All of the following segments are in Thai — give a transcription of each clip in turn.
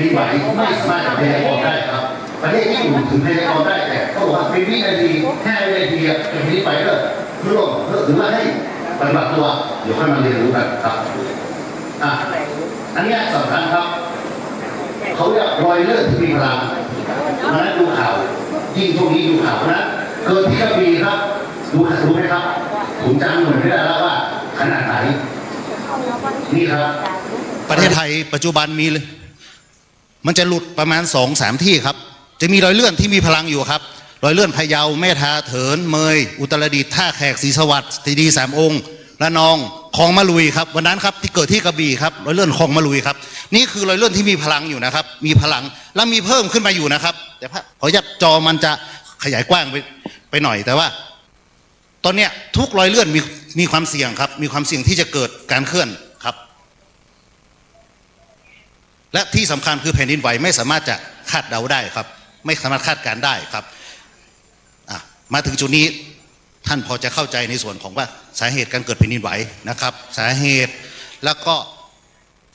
ดินไหวไม่สามารถจะพยากรณ์ได้ครับประเทศญี่ปุ่นถึงพยากรณ์ได้แต่เขาบอกว่าเป็นวินาที5 วินาทีเป็นแผ่นดินไหวก็ร่วงหรือว่าให้ปฏิบัติตัวเดี๋ยวค่อยมาเรียนรู้กันครับอันนี้สำคัญครับเขาเรียกรอยเลือดที่มีพลังมานั้นดูข่าวยิ่งช่วงนี้ดูข่าวนะเกิดที่กระบี่ครับดูไหมครับผมจำเหมือนไม่ได้แล้วว่าขนาดไหนนี่ครับประเทศไทยปัจจุบันมีเลยมันจะหลุดประมาณ 2-3 ที่ครับจะมีรอยเลื่อนที่มีพลังอยู่ครับรอยเลื่อนพะเยาแม่ทาเถินเมยอุตรดิตถ์ท่าแขกศรีสวัสดิ์ตีดีสามองค์ระนองคลองมะลุยครับวันนั้นครับที่เกิดที่กระบี่ครับรอยเลื่อนคลองมะลุยครับนี่คือรอยเลื่อนที่มีพลังอยู่นะครับมีพลังและมีเพิ่มขึ้นมาอยู่นะครับแต่ขออนุญาตจอมันจะขยายกว้างไปหน่อยแต่ว่าตอนเนี้ยทุกรอยเลื่อนมีความเสี่ยงครับมีความเสี่ยงที่จะเกิดการเคลื่อนครับและที่สำคัญคือแผ่นดินไหวไม่สามารถจะคาดเดาได้ครับไม่สามารถคาดการได้ครับมาถึงจุดนี้ท่านพอจะเข้าใจในส่วนของว่าสาเหตุการเกิดแผ่นดินไหวนะครับสาเหตุแล้วก็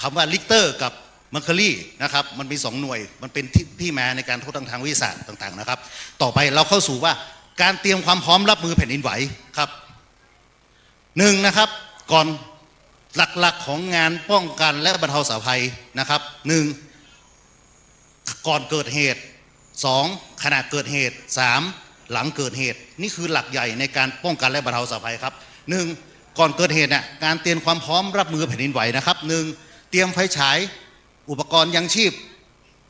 คำว่าลิกเตอร์กับมัคเคอรี่นะครับมันมี2 หน่วยมันเป็นที่มาในการทดลองทางวิทยาศาสตร์ต่างๆนะครับต่อไปเราเข้าสู่ว่าการเตรียมความพร้อมรับมือแผ่นดินไหวครับ1นะครับก่อนหลักๆของงานป้องกันและบรรเทาสาธารณภัยนะครับ1ก่อนเกิดเหตุ2ขณะเกิดเหตุ3หลังเกิดเหตุนี่คือหลักใหญ่ในการป้องกันและบรรเทาสาธารณภัยครับ1ก่อนเกิดเหตุเนี่ยการเตรียมความพร้อมรับมือแผ่นดินไหวนะครับ1เตรียมไฟฉายอุปกรณ์ยังชีพ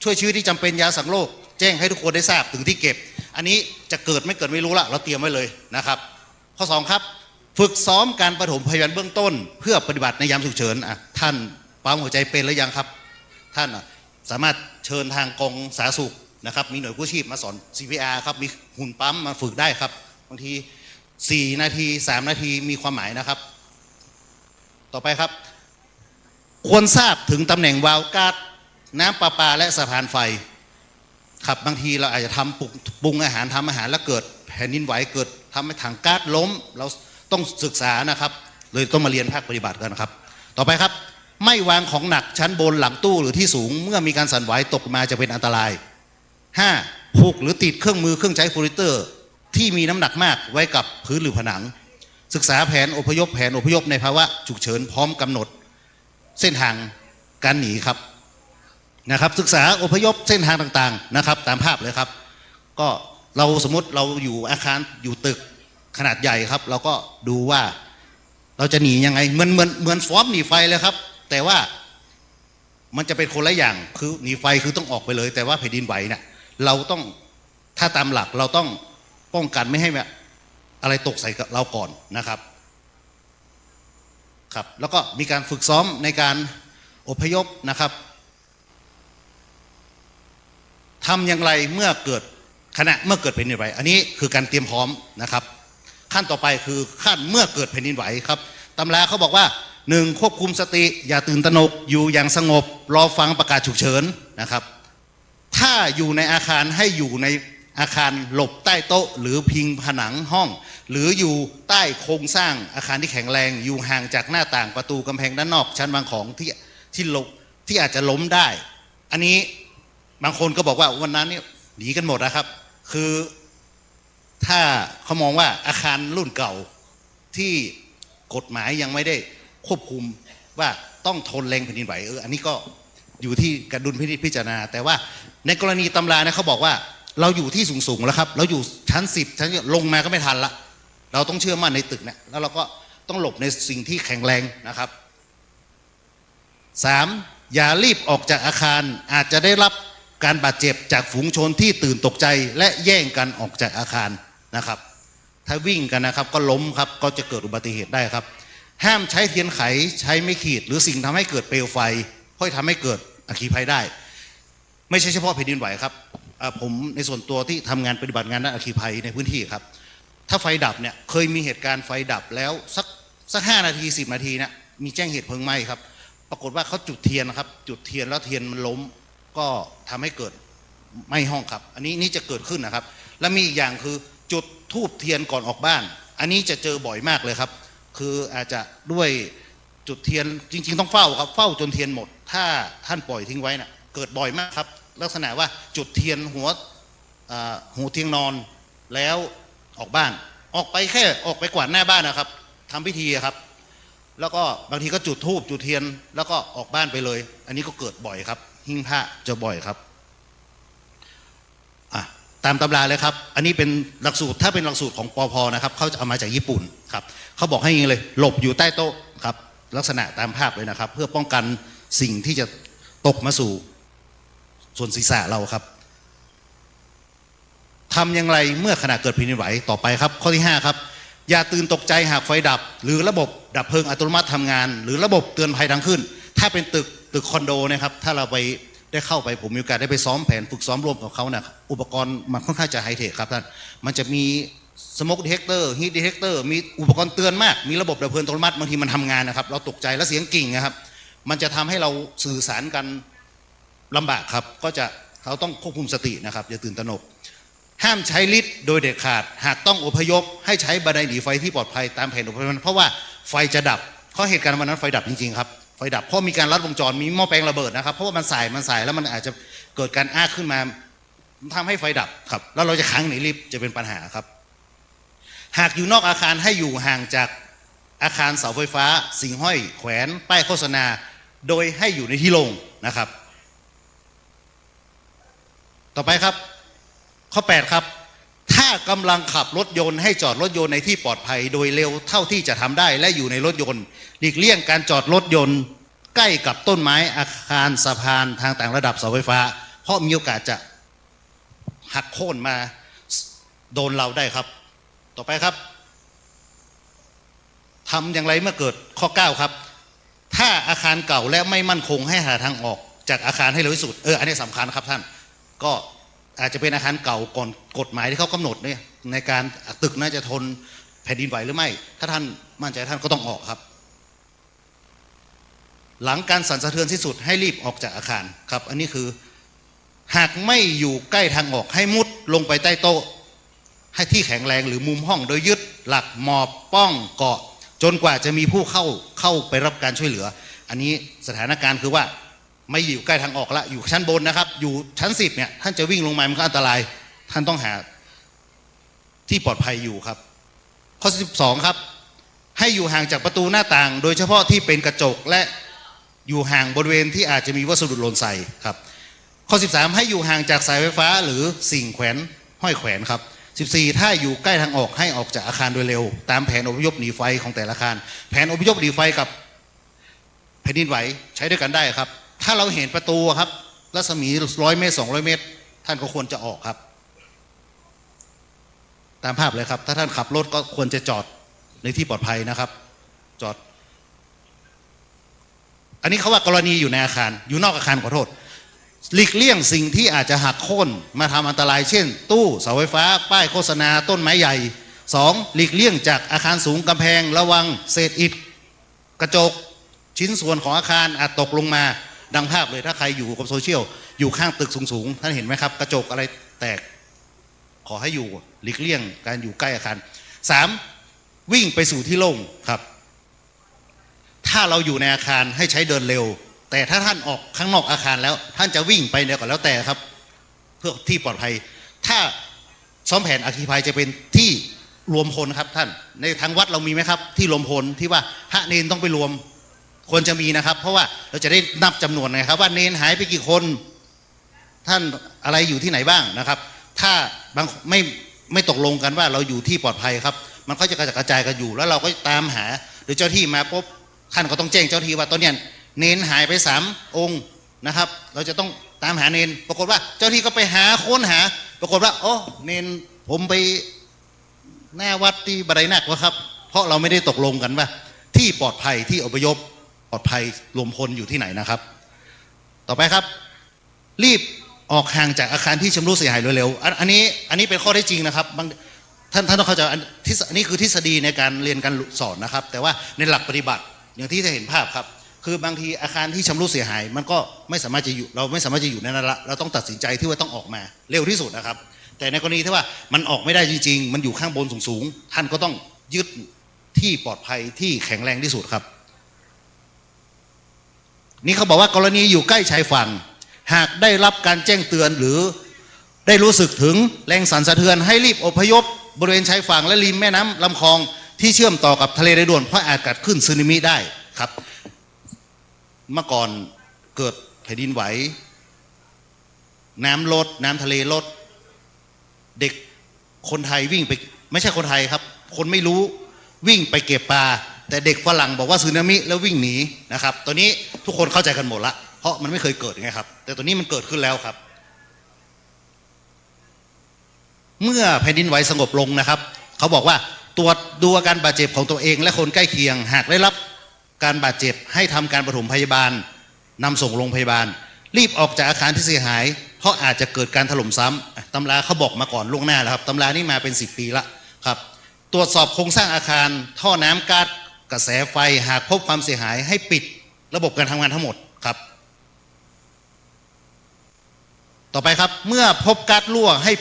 ช่วยชีวิตที่จำเป็นยาสังโรคแจ้งให้ทุกคนได้ทราบถึงที่เก็บอันนี้จะเกิดไม่เกิดไม่รู้ละเราเตรียมไว้เลยนะครับข้อ2ครับฝึกซ้อมการปฐมพยาบาลเบื้องต้นเพื่อปฏิบัติในยามฉุกเฉินท่านปั๊มหัวใจเป็นหรือยังครับท่านสามารถเชิญทางกองสาธารณสุขนะครับมีหน่วยกู้ชีพมาสอน CPR ครับมีหุ่นปั๊มมาฝึกได้ครับบางที4 นาที3 นาทีมีความหมายนะครับต่อไปครับควรทราบถึงตำแหน่งวาล์วก๊าซน้ำประปาและสะพานไฟครับบางทีเราอาจจะทำปรุงอาหารทำอาหารแล้วเกิดแผ่นดินไหวเกิดทำให้ถังก๊าซล้มเราต้องศึกษานะครับเลยต้องมาเรียนภาคปฏิบัติกันนะครับต่อไปครับไม่วางของหนักชั้นบนหลังตู้หรือที่สูงเมื่อมีการสั่นไหวตกมาจะเป็นอันตราย5ผูกหรือติดเครื่องมือเครื่องใช้โฟลิเตอร์ที่มีน้ำหนักมากไว้กับพื้นหรือผนังศึกษาแผนอพยพในภาวะฉุกเฉินพร้อมกำหนดเส้นทางการหนีครับนะครับศึกษาอพยพเส้นทางต่างๆนะครับตามภาพเลยครับก็เราสมมติเราอยู่อาคารอยู่ตึกขนาดใหญ่ครับเราก็ดูว่าเราจะหนียังไงเหมือนฟอร์มหนีไฟเลยครับแต่ว่ามันจะเป็นคนละอย่างคือหนีไฟคือต้องออกไปเลยแต่ว่าแผ่นดินไหวเนี่ยเราต้องถ้าตามหลักเราต้องป้องกันไม่ให้อะไรตกใส่กับเราก่อนนะครับครับแล้วก็มีการฝึกซ้อมในการอพยพนะครับทำอย่างไรเมื่อเกิดแผ่นดินไหวอันนี้คือการเตรียมพร้อมนะครับขั้นต่อไปคือขั้นเมื่อเกิดแผ่นดินไหวครับตำราเขาบอกว่า1ควบคุมสติอย่าตื่นตระหนกอยู่อย่างสงบรอฟังประกาศฉุกเฉินนะครับถ้าอยู่ในอาคารให้อยู่ในอาคารหลบใต้โต๊ะหรือพิงผนังห้องหรืออยู่ใต้โครงสร้างอาคารที่แข็งแรงอยู่ห่างจากหน้าต่างประตูกำแพงด้านนอกชั้นวางของที่อาจจะล้มได้อันนี้บางคนก็บอกว่าวันนั้นเนี่ยหนีกันหมดนะครับคือถ้าเขามองว่าอาคารรุ่นเก่าที่กฎหมายยังไม่ได้ควบคุมว่าต้องทนแรงแผ่นดินไหวอันนี้ก็อยู่ที่กระดุลพิจารณาแต่ว่าในกรณีตำราเนี่ยเขาบอกว่าเราอยู่ที่สูงแล้วครับเราอยู่ชั้น10ชั้นลงมาก็ไม่ทันละเราต้องเชื่อมั่นในตึกเนี่ยแล้วเราก็ต้องหลบในสิ่งที่แข็งแรงนะครับ3อย่ารีบออกจากอาคารอาจจะได้รับการบาดเจ็บจากฝูงชนที่ตื่นตกใจและแย่งกันออกจากอาคารนะครับถ้าวิ่งกันนะครับก็ล้มครับก็จะเกิดอุบัติเหตุได้ครับห้ามใช้เทียนไขใช้ไม้ขีดหรือสิ่งทำให้เกิดเปลวไฟเพราะทำให้เกิดอัคคีภัยได้ไม่ใช่เฉพาะแผ่นดินไหวครับผมในส่วนตัวที่ทำงานปฏิบัติงานด้านอัคคีภัยในพื้นที่ครับถ้าไฟดับเนี่ยเคยมีเหตุการณ์ไฟดับแล้วสัก5 นาที10 นาทีเนี่ยมีแจ้งเหตุเพลิงไหม้ครับปรากฏว่าเขาจุดเทียนนะครับจุดเทียนแล้วเทียนมันล้มก็ทำให้เกิดไหม้ห้องครับอันนี้จะเกิดขึ้นนะครับและมีอีกอย่างคือจุดธูปเทียนก่อนออกบ้านอันนี้จะเจอบ่อยมากเลยครับคืออาจจะด้วยจุดเทียนจริงๆต้องเฝ้าครับเฝ้าจนเทียนหมดถ้าท่านปล่อยทิ้งไว้นะ เกิดบ่อยมากครับลักษณะว่าจุดเทียนหัวเทียงนอนแล้วออกบ้านออกไปแค่ออกไปกวาดหน้าบ้านนะครับทำพิธีครับแล้วก็บางทีก็จุดธูปจุดเทียนแล้วก็ออกบ้านไปเลยอันนี้ก็เกิดบ่อยครับหิ้งพระจะบ่อยครับตามตำราเลยครับอันนี้เป็นหลักสูตรถ้าเป็นหลักสูตรของปพนะครับเขาจะเอามาจากญี่ปุ่นครับเขาบอกให้ยิงเลยหลบอยู่ใต้โต๊ะครับลักษณะตามภาพเลยนะครับเพื่อป้องกันสิ่งที่จะตกมาสู่ส่วนศีรษะเราครับทำอย่างไรเมื่อขณะเกิดแผ่นดินไหวต่อไปครับข้อที่5ครับอย่าตื่นตกใจหากไฟดับหรือระบบดับเพลิงอัตโนมัติทำงานหรือระบบเตือนภัยดังขึ้นถ้าเป็นตึกคอนโดนะครับถ้าเราไปได้เข้าไปผมมีโอกาสได้ไปซ้อมแผนฝึกซ้อมร่วมกับเขานะอุปกรณ์มันค่อนข้างจะไฮเทคครับท่านมันจะมีสโมกดีเทคเตอร์ฮีทดีเทคเตอร์มีอุปกรณ์เตือนมากมีระบบดับเพลิงอัตโนมัติบางทีมันทำงานนะครับเราตกใจแล้วเสียงกิ่งนะครับมันจะทำให้เราสื่อสารกันลำบากครับก็จะเราต้องควบคุมสตินะครับอย่าตื่นตระหนกห้ามใช้ลิฟต์โดยเด็ดขาดหากต้องอพยพให้ใช้บันไดหนีไฟที่ปลอดภัยตามแผนอพยพเพราะว่าไฟจะดับเพราะเหตุการณ์วันนั้นไฟดับจริงๆครับไฟดับเพราะมีการลัดวงจรมีหม้อแปลงระเบิดนะครับเพราะว่ามันสายแล้วมันอาจจะเกิดการอ้าขึ้นมาทำให้ไฟดับครับแล้วเราจะค้างในลิฟต์จะเป็นปัญหาครับหากอยู่นอกอาคารให้อยู่ห่างจากอาคารเสาไฟฟ้าสิ่งห้อยแขวนป้ายโฆษณาโดยให้อยู่ในที่โล่งนะครับต่อไปครับข้อ8ครับถ้ากำลังขับรถยนต์ให้จอดรถยนต์ในที่ปลอดภัยโดยเร็วเท่าที่จะทำได้และอยู่ในรถยนต์หลีกเลี่ยงการจอดรถยนต์ใกล้กับต้นไม้อาคารสะพานทางต่างระดับเสาไฟฟ้าเพราะมีโอกาสจะหักโค่นมาโดนเราได้ครับต่อไปครับทำอย่างไรเมื่อเกิดข้อ9ครับถ้าอาคารเก่าและไม่มั่นคงให้หาทางออกจากอาคารให้เร็วที่สุดอันนี้สำคัญครับท่านก็อาจจะเป็นอาคารเก่าก่อนกฎหมายที่เขากำหนดเนี่ยในการตึกน่าจะทนแผ่นดินไหวหรือไม่ถ้าท่านมั่นใจท่านก็ต้องออกครับหลังการสั่นสะเทือนที่สุดให้รีบออกจากอาคารครับอันนี้คือหากไม่อยู่ใกล้ทางออกให้มุดลงไปใต้โต๊ะให้ที่แข็งแรงหรือมุมห้องโดยยึดหลักหมอบป้องเกาะจนกว่าจะมีผู้เข้าไปรับการช่วยเหลืออันนี้สถานการณ์คือว่าไม่อยู่ใกล้ทางออกละอยู่ชั้นบนนะครับอยู่ชั้น10เนี่ยท่านจะวิ่งลงมามันก็อันตรายท่านต้องหาที่ปลอดภัยอยู่ครับข้อ12ครับให้อยู่ห่างจากประตูหน้าต่างโดยเฉพาะที่เป็นกระจกและอยู่ห่างบริเวณที่อาจจะมีวัสดุหล่นใส่ครับข้อ13ให้อยู่ห่างจากสายไฟฟ้าหรือสิ่งแขวนห้อยแขวนครับ14ถ้าอยู่ใกล้ทางออกให้ออกจากอาคารโดยเร็วตามแผนอพยพหนีไฟของแต่ละอาคารแผนอพยพหนีไฟกับแผ่นดินไหวใช้ด้วยกันได้ครับถ้าเราเห็นประตูครับรัศมี100 เมตร200 เมตรท่านก็ควรจะออกครับตามภาพเลยครับถ้าท่านขับรถก็ควรจะจอดในที่ปลอดภัยนะครับจอดอันนี้เขาว่ากรณีอยู่ในอาคารอยู่นอกอาคารขอโทษหลีกเลี่ยงสิ่งที่อาจจะหักโค่นมาทำอันตรายเช่นตู้เสาไฟฟ้าป้ายโฆษณาต้นไม้ใหญ่2หลีกเลี่ยงจากอาคารสูงกำแพงระวังเศษอิฐกระจกชิ้นส่วนของอาคารอาจตกลงมาดังภาพเลยถ้าใครอยู่กับโซเชียลอยู่ข้างตึกสูงๆท่านเห็นไหมครับกระจกอะไรแตกขอให้อยู่หลีกเลี่ยงการอยู่ใกล้อาคาร3วิ่งไปสู่ที่โล่งครับถ้าเราอยู่ในอาคารให้ใช้เดินเร็วแต่ถ้าท่านออกข้างนอกอาคารแล้วท่านจะวิ่งไปเนี่ยก็แล้วแต่ครับเพื่อที่ปลอดภัยถ้าซ้อมแผนอัคคีภัยจะเป็นที่รวมพลครับท่านในทางวัดเรามีไหมครับที่รวมพลที่ว่าพระเนนต้องไปรวมควรจะมีนะครับเพราะว่าเราจะได้นับจำนวนไงครับว่าเนนหายไปกี่คนท่านอะไรอยู่ที่ไหนบ้างนะครับถ้าบางไม่ตกลงกันว่าเราอยู่ที่ปลอดภัยครับมันก็จะกระจายกันอยู่แล้วเราก็ตามหาหรือเจ้าที่มาปุ๊บท่านก็ต้องแจ้งเจ้าที่ว่าตอนนี้เนนหายไป3 องค์นะครับเราจะต้องตามหาเนนปรากฏว่าเจ้าที่ก็ไปหาค้นหาปรากฏว่าเนนผมไปหน้าวัดที่บันไดนาควะครับเพราะเราไม่ได้ตกลงกันว่าที่ปลอดภัยที่อพยพปลอดภัยรวมพลอยู่ที่ไหนนะครับต่อไปครับรีบออกห่างจากอาคารที่ชำรุดเสียหายเร็วๆอันนี้เป็นข้อเท็จจริงนะครับท่านต้องเข้าใจอันนี้คือทฤษฎีในการเรียนการสอนนะครับแต่ว่าในหลักปฏิบัติอย่างที่จะเห็นภาพครับคือบางทีอาคารที่ชำรุดเสียหายมันก็ไม่สามารถจะอยู่เราไม่สามารถจะอยู่ในนั้นละเราต้องตัดสินใจที่ว่าต้องออกมาเร็วที่สุดนะครับแต่ในกรณีที่ว่ามันออกไม่ได้จริงๆมันอยู่ข้างบนสูงๆท่านก็ต้องยึดที่ปลอดภัยที่แข็งแรงที่สุดครับนี่เขาบอกว่ากรณีอยู่ใกล้ชายฝั่ง หากได้รับการแจ้งเตือนหรือได้รู้สึกถึงแรงสั่นสะเทือนให้รีบอพยพบริเวณชายฝั่งและริมแม่น้ำลำคลองที่เชื่อมต่อกับทะเลโดยด่วนเพราะอาจเกิดขึ้นสึนามิได้ครับเมื่อก่อนเกิดแผ่นดินไหวน้ำลดน้ำทะเลลดเด็กคนไทยวิ่งไปไม่ใช่คนไทยครับคนไม่รู้วิ่งไปเก็บปลาแต่เด็กฝรั่งบอกว่าสึนามิแล้ววิ่งหนีนะครับตัวนี้ทุกคนเข้าใจกันหมดละเพราะมันไม่เคยเกิดไงครับแต่ตัวนี้มันเกิดขึ้นแล้วครับเมื่อแผ่นดินไหวสงบลงนะครับเขาบอกว่าตรวจดูอาการบาดเจ็บของตัวเองและคนใกล้เคียงหากได้รับการบาดเจ็บให้ทำการปฐมพยาบาลนำส่งโรงพยาบาลรีบออกจากอาคารที่เสียหายเพราะอาจจะเกิดการถล่มซ้ำตำราเขาบอกมาก่อนล่วงหน้าแล้วครับตำรานี่มาเป็น10 ปีละครับตรวจสอบโครงสร้างอาคารท่อน้ำก๊าซกระแสไฟหากพบความเสียหายให้ปิดระบบการทำงานทั้งหมดครับต่อไปครับเมื่อพบก๊าซรั่วให้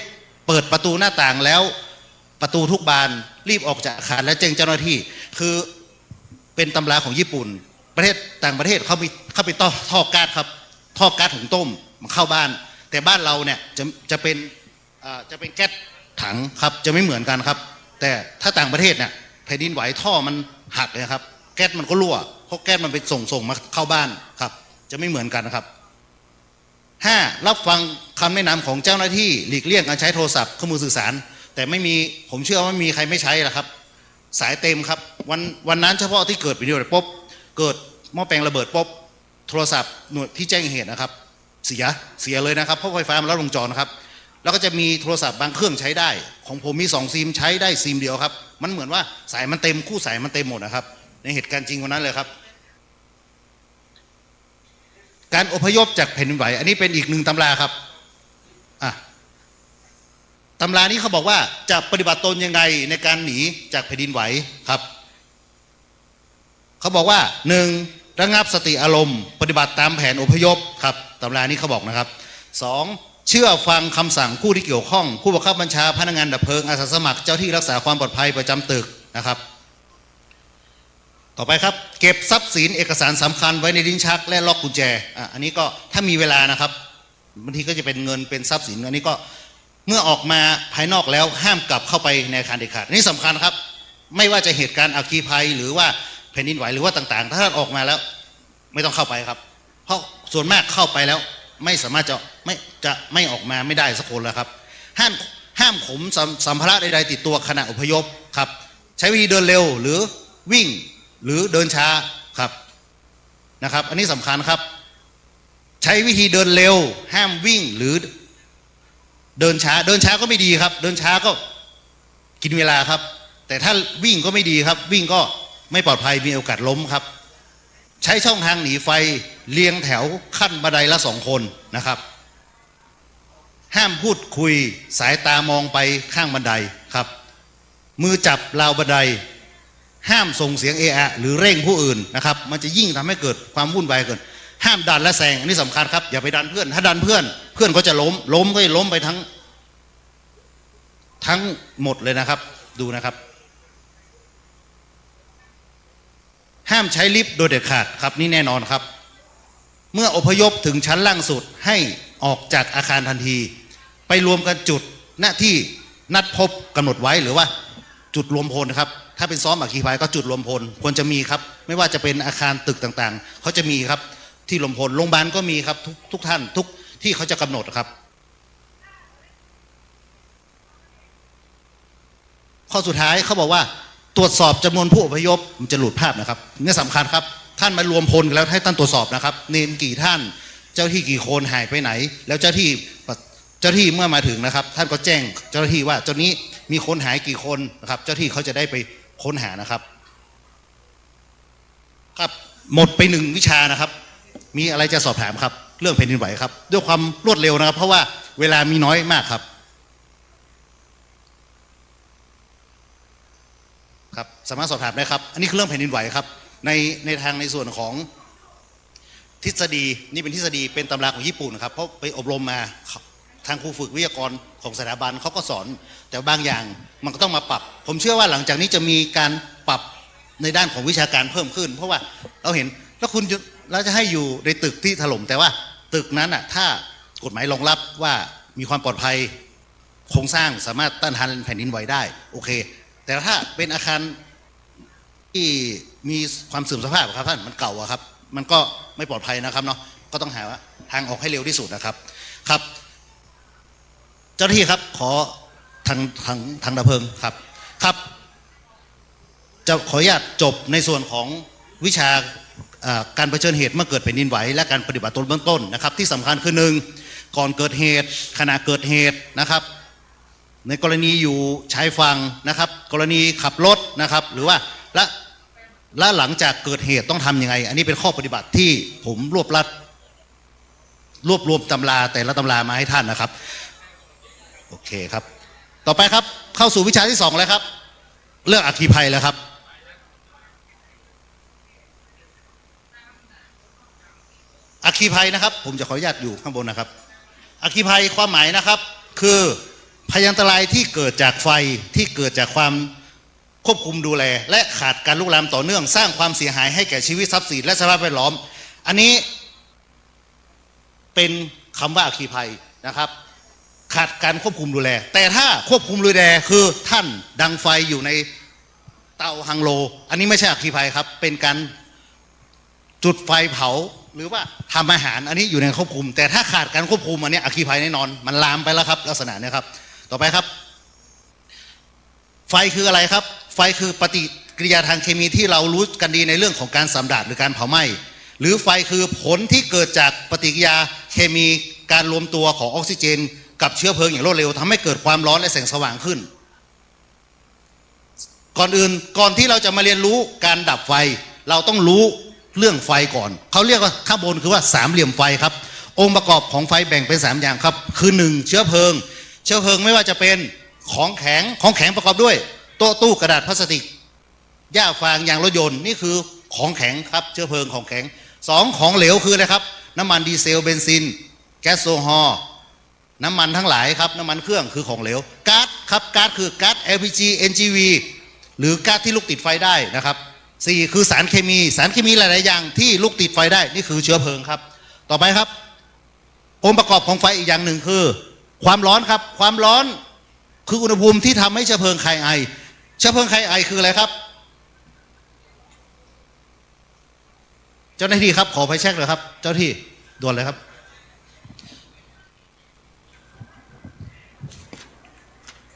เปิดประตูหน้าต่างแล้วประตูทุกบานรีบออกจากอาคารและแจ้งเจ้าหน้าที่คือเป็นตำราของญี่ปุ่นประเทศต่างประเทศเขาไปท่อก๊าซครับท่อก๊าซถุงต้มมันเข้าบ้านแต่บ้านเราเนี่ยจะเป็นแก๊สถังครับจะไม่เหมือนกันครับแต่ถ้าต่างประเทศเนี่ยแผ่นดินไหวท่อมันหักเลยครับแก๊สมันก็รั่วเพราะแก๊สมันไปส่งมาเข้าบ้านครับจะไม่เหมือนกันนะครับ5รับฟังคำแนะนำของเจ้าหน้าที่หลีกเลี่ยงการใช้โทรศัพท์เครื่องมือสื่อสารแต่ไม่มีผมเชื่อว่าไม่มีใครไม่ใช้หรอกครับสายเต็มครับวันนั้นเฉพาะที่เกิดวิดีโอปุ๊บเกิดหม้อแปลงระเบิดปุ๊บโทรศัพท์หน่วยที่แจ้งเหตุนะครับเสียเลยนะครับเพราะไฟฟ้ามันลัดวงจรนะครับแล้วก็จะมีโทรศัพท์บางเครื่องใช้ได้ของผมมี2 ซิมใช้ได้ซิมเดียวครับมันเหมือนว่าสายมันเต็มคู่สายมันเต็มหมดนะครับในเหตุการณ์จริงวันนั้นเลยครับการอพยพจากแผ่นดินไหวอันนี้เป็นอีก1 ตำราครับตำรานี้เขาบอกว่าจะปฏิบัติตนยังไงในการหนีจากแผ่นดินไหวครับเขาบอกว่า1ระงับสติอารมณ์ปฏิบัติตามแผนอพยพครับตำรานี้เขาบอกนะครับ2เชื่อฟังคำสั่งผู้ที่เกี่ยวข้องผู้บังคับบัญชาพนักงานดับเพลิงอาสาสมัครเจ้าที่รักษาความปลอดภัยประจำตึกนะครับต่อไปครับเก็บทรัพย์สินเอกสารสำคัญไว้ในลิ้นชักและล็อกกุญแจอันนี้ก็ถ้ามีเวลานะครับบางทีก็จะเป็นเงินเป็นทรัพย์สินอันนี้ก็เมื่อออกมาภายนอกแล้วห้ามกลับเข้าไปในอาคารเด็ดขาดนี่สำคัญครับไม่ว่าจะเหตุการณ์อัคคีภัยหรือว่าแผ่นดินไหวหรือว่าต่างๆถ้าท่านออกมาแล้วไม่ต้องเข้าไปครับเพราะส่วนมากเข้าไปแล้วไม่สามารถจะไม่ออกมาไม่ได้สักคนแล้วครับห้ามขนสัมภาระใดๆติดตัวขณะอพยพครับใช้วิธีเดินเร็วหรือวิ่งหรือเดินช้าครับนะครับอันนี้สำคัญครับใช้วิธีเดินเร็วห้ามวิ่งหรือเดินช้าก็ไม่ดีครับเดินช้าก็กินเวลาครับแต่ถ้าวิ่งก็ไม่ดีครับวิ่งก็ไม่ปลอดภัยมีโอกาสล้มครับใช้ช่องทางหนีไฟเรียงแถวขั้นบันไดละ2 คนนะครับห้ามพูดคุยสายตามองไปข้างบันไดครับมือจับราวบันไดห้ามส่งเสียงเอะอะหรือเร่งผู้อื่นนะครับมันจะยิ่งทำให้เกิดความวุ่นวายเกินห้ามดันและแซงอันนี้สำคัญครับอย่าไปดันเพื่อนถ้าดันเพื่อนก็จะล้มก็จะล้มไปทั้งหมดเลยนะครับดูนะครับห้ามใช้ลิฟต์โดยเด็ดขาดครับนี่แน่นอนครับเมื่ออพยพถึงชั้นล่างสุดให้ออกจากอาคารทันทีไปรวมกันจุดหน้าที่นัดพบกำหนดไว้หรือว่าจุดรวมพลครับถ้าเป็นซ้อมอัคคีภัยก็จุดรวมพลควรจะมีครับไม่ว่าจะเป็นอาคารตึกต่างๆเขาจะมีครับที่รวมพลโรงพยาบาลก็มีครับทุกท่านทุกที่เขาจะกำหนดครับข้อสุดท้ายเขาบอกว่าตรวจสอบจำนวนผู้อพยพมันจะหลุดภาพนะครับนี่สำคัญครับท่านมารวมพลกันแล้วให้ท่านตรวจสอบนะครับเนนกี่ท่านเจ้าที่กี่คนหายไปไหนแล้วเจ้าที่เมื่อมาถึงนะครับท่านก็แจ้งเจ้าหน้าที่ว่าเจ้านี้มีคนหายกี่คนนะครับเจ้าที่เขาจะได้ไปค้นหานะครับครับหมดไป1 วิชานะครับมีอะไรจะสอบถามครับเรื่องแผ่นดินไหวครับด้วยความรวดเร็วนะครับเพราะว่าเวลามีน้อยมากครับครับสามารถสอบถามได้ครับอันนี้คือเรื่องแผ่นดินไหวครับในทางในส่วนของทฤษฎีนี่เป็นทฤษฎีเป็นตำราของญี่ปุ่นครับเพราะไปอบรมมาทางครูฝึกวิทยากรของสถาบันเขาก็สอนแต่บางอย่างมันก็ต้องมาปรับผมเชื่อว่าหลังจากนี้จะมีการปรับในด้านของวิชาการเพิ่มขึ้นเพราะว่าเราเห็นแล้วเราจะให้อยู่ในตึกที่ถล่มแต่ว่า ตึกนั้นถ้ากฎหมายรองรับว่ามีความปลอดภัยโครงสร้างสามารถต้านทานแผ่นดินไหวได้โอเคแต่ถ้าเป็นอาคารที่มีความเสื่อมสภาพครับท่านมันเก่าครับมันก็ไม่ปลอดภัยนะครับเนาะก็ต้องหาทางออกให้เร็วที่สุดนะครับครับเจ้าหน้าที่ครับขอทางดับเพลิงครับจะขออนุญาตจบในส่วนของวิชาการเผชิญเหตุเมื่อเกิดแผ่นดินไหวและการปฏิบัติตนเบื้องต้นนะครับที่สำคัญคือ1ก่อนเกิดเหตุขณะเกิดเหตุนะครับในกรณีอยู่ชายฝั่งนะครับกรณีขับรถนะครับหรือว่าและหลังจากเกิดเหตุต้องทำยังไงอันนี้เป็นข้อปฏิบัติที่ผมรวบรวมตำราแต่ละตำรามาให้ท่านนะครับโอเคครับต่อไปครับเข้าสู่วิชาที่2แล้วครับเรื่องอัคคีภัยแล้วครับอัคคีภัยนะครับผมจะขออนุญาตอยู่ข้างบนนะครับอัคคีภัยความหมายนะครับคือพยันตรายที่เกิดจากไฟที่เกิดจากความควบคุมดูแลและขาดการลุกลามต่อเนื่องสร้างความเสียหายให้แก่ชีวิตทรัพย์สินและสภาพแวดล้อมอันนี้เป็นคำว่าอัคคีภัยนะครับขาดการควบคุมดูแลแต่ถ้าควบคุมดูแลคือท่านดังไฟอยู่ในเตาฮังโลอันนี้ไม่ใช่อัคคีภัยครับเป็นการจุดไฟเผาหรือว่าทำอาหารอันนี้อยู่ในควบคุมแต่ถ้าขาดการควบคุมอันนี้อัคคีภัยแน่นอนมันลามไปแล้วครับลักษณะนี้ครับต่อไปครับไฟคืออะไรครับไฟคือปฏิกิริยาทางเคมีที่เรารู้กันดีในเรื่องของการสำดาดหรือการเผาไหม้หรือไฟคือผลที่เกิดจากปฏิกิริยาเคมีการรวมตัวของออกซิเจนกับเชื้อเพลิงอย่างรวดเร็วทำให้เกิดความร้อนและแสงสว่างขึ้นก่อนที่เราจะมาเรียนรู้การดับไฟเราต้องรู้เรื่องไฟก่อนเขาเรียกว่าข้างบนคือว่าสามเหลี่ยมไฟครับองค์ประกอบของไฟแบ่งเป็น3อย่างครับคือ1เชื้อเพลิงไม่ว่าจะเป็นของแข็งประกอบด้วยโต๊ะตู้กระดาษพลาสติกหญ้าฟางยางรถยนต์นี่คือของแข็งครับเชื้อเพลิงของแข็ง2ของเหลวคืออะไรครับน้ำมันดีเซลเบนซินแก๊สโซฮอล์น้ำมันทั้งหลายครับน้ำมันเครื่องคือของเหลวก๊าซครับก๊าซคือก๊าซ LPG NGV หรือก๊าซที่ลุกติดไฟได้นะครับ4คือสารเคมีหลายๆอย่างที่ลุกติดไฟได้นี่คือเชื้อเพลิงครับต่อไปครับองค์ประกอบของไฟอีกอย่างหนึ่งคือความร้อนครับความร้อนคืออุณหภูมิที่ทำให้เชื้อเพลิงคลายไอเชื้อเพลิงคลายไอคืออะไรครับเจ้าหน้าที่ครับขอไฟแช็กเลยครับเจ้าที่ด่วนเลยครับ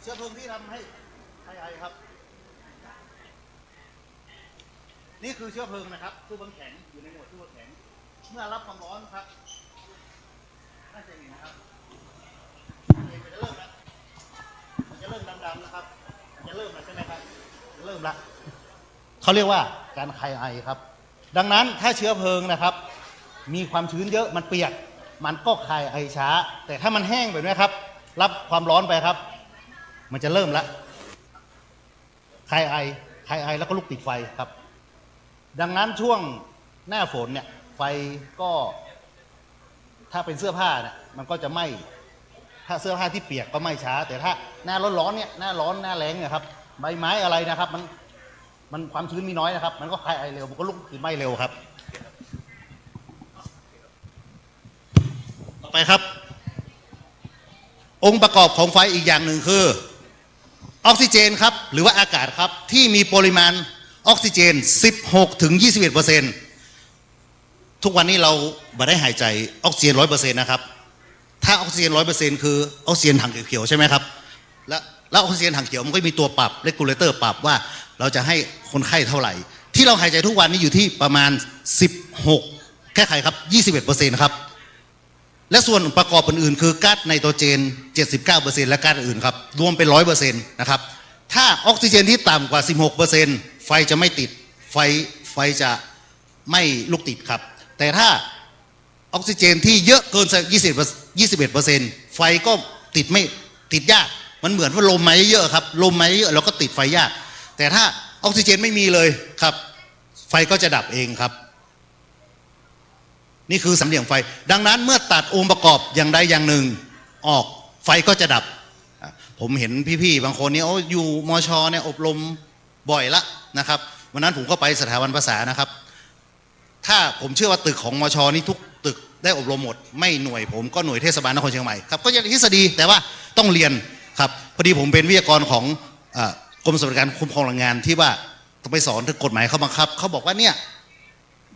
เชื้อเพลิงที่ทำให้คลายไอครับนี่คือเชื้อเพลิงนะครับตู้เพลิงแข็งอยู่ในหมวดตู้เพลิงแข็งเมื่อรับความร้อนครับน่าจะเห็นนะครับมันจะเริ่มดำๆนะครับมันจะเริ่มแล้วใช่ไหมครับเริ่มละเขาเรียกว่าการคลายไอครับดังนั้นถ้าเชื้อเพลิงนะครับมีความชื้นเยอะมันเปียกมันก็คลายไอช้าแต่ถ้ามันแห้งแบบนี้ครับรับความร้อนไปครับมันจะเริ่มละคลายไอแล้วก็ลุกติดไฟครับดังนั้นช่วงหน้าฝนเนี่ยไฟก็ถ้าเป็นเสื้อผ้าเนี่ยมันก็จะไหม้ถ้าเสื้อผ้าที่เปียกก็ไหม้ช้าแต่ถ้าหน้าร้อนเนี่ยหน้าร้อนหน้าแล้งเนี่ยครับใบไม้อะไรนะครับมันความชื้นมีน้อยนะครับมันก็คลายไอเร็วมันก็ลุกติดไหม้เร็วครับต่อไปครับองค์ประกอบของไฟอีกอย่างหนึ่งคือออกซิเจนครับหรือว่าอากาศครับที่มีปริมาณออกซิเจน 16-21%ทุกวันนี้เราไม่ได้หายใจออกซิเจน 100% นะครับถ้าออกซิเจน 100% คือออกซิเจนถังเขียวๆใช่ไหมครับแล้วออกซิเจนถังเขียวมันก็มีตัวปรับเรกูเลเตอร์ปรับว่าเราจะให้คนไข้เท่าไหร่ที่เราหายใจทุกวันนี้อยู่ที่ประมาณ16แค่ไขครับ 21% ครับและส่วนประกอบอื่นๆคือก๊าซไนโตรเจน 79% และก๊าซอื่นครับรวมเป็น 100% นะครับถ้าออกซิเจนที่ต่ำกว่า 16%ไฟจะไม่ติดไฟจะไม่ลุกติดครับแต่ถ้าออกซิเจนที่เยอะเกิน 21% ไฟก็ติดยากมันเหมือนว่าลมมาเยอะครับลมมาเยอะเราก็ติดไฟยากแต่ถ้าออกซิเจนไม่มีเลยครับไฟก็จะดับเองครับนี่คือสามเหลี่ยมไฟดังนั้นเมื่อตัดองค์ประกอบอย่างใดอย่างหนึ่งออกไฟก็จะดับผมเห็นพี่ๆบางคนเนี่ยอยู่มชเนี่ยอบรมบ่อยละนะครับวันนั้นผมก็ไปสถาบันภาษานะครับถ้าผมเชื่อว่าตึกของมชนี่ทุกตึก ได้อบรมหมดไม่หน่วยผมก็หน่วยเทศบาลนครเชียงใหม่ครับก็ยังทฤษฎีแต่ว่าต้องเรียนครับพอดีผมเป็นวิทยากรของกรมสวัสดิการคุ้มครองแรงงานที่ว่าต้องไปสอนถึงกฎหมายเขาบังคับเขาบอกว่าเนี่ย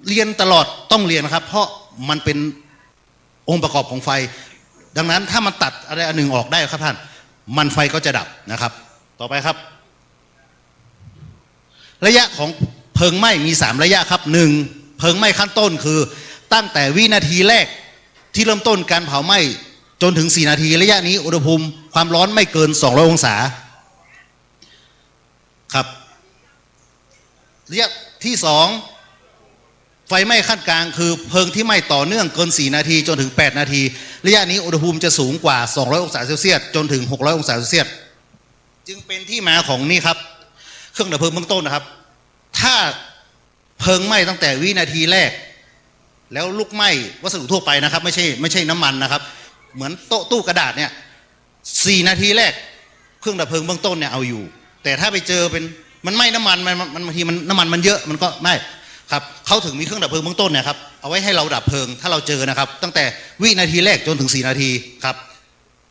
เรียนตลอดต้องเรียนครับเพราะมันเป็นองค์ประกอบของไฟดังนั้นถ้ามันตัดอะไรอันหนึ่งออกได้ครับท่านมันไฟก็จะดับนะครับต่อไปครับระยะของเพลิงไหม้มี3ระยะครับ1เพลิงไหม้ขั้นต้นคือตั้งแต่วินาทีแรกที่เริ่มต้นการเผาไหม้จนถึง4นาทีระยะนี้อุณหภูมิความร้อนไม่เกิน200องศาครับระยะที่2ไฟไหม้ขั้นกลางคือเพลิงที่ไหม้ต่อเนื่องเกิน4นาทีจนถึง8นาทีระยะนี้อุณหภูมิจะสูงกว่า200องศาเซลเซียสจนถึง600องศาเซลเซียสจึงเป็นที่มาของนี่ครับเครื่องดับเพลิงเบื้องต้นนะครับถ้าเพลิงไหม้ตั้งแต่วินาทีแรกแล้วลุกไหม้วัสดุทั่วไปนะครับไม่ใช่น้ำมันนะครับเหมือนโต๊ะตู้กระดาษเนี่ย4นาทีแรกเครื่องดับเพลิงเบื้องต้นเนี่ยเอาอยู่แต่ถ้าไปเจอเป็นมันไหม้น้ำมันบางทีมันน้ำมันมันเยอะมันก็ไม่ครับเขาถึงมีเครื่องดับเพลิงเบื้องต้นเนี่ยครับเอาไว้ให้เราดับเพลิงถ้าเราเจอนะครับตั้งแต่วินาทีแรกจนถึง4นาทีครับ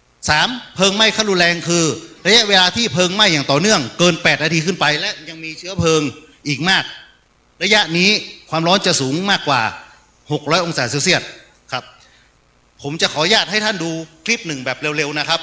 3เพลิงไหม้ขั้นรุนแรงคือระยะเวลาที่เพลิงไหม้อย่างต่อเนื่องเกิน8นาทีขึ้นไปและยังมีเชื้อเพลิงอีกมากระยะนี้ความร้อนจะสูงมากกว่า600องศาเซลเซียสครับผมจะขออนุญาตให้ท่านดูคลิปหนึ่งแบบเร็วๆนะครับ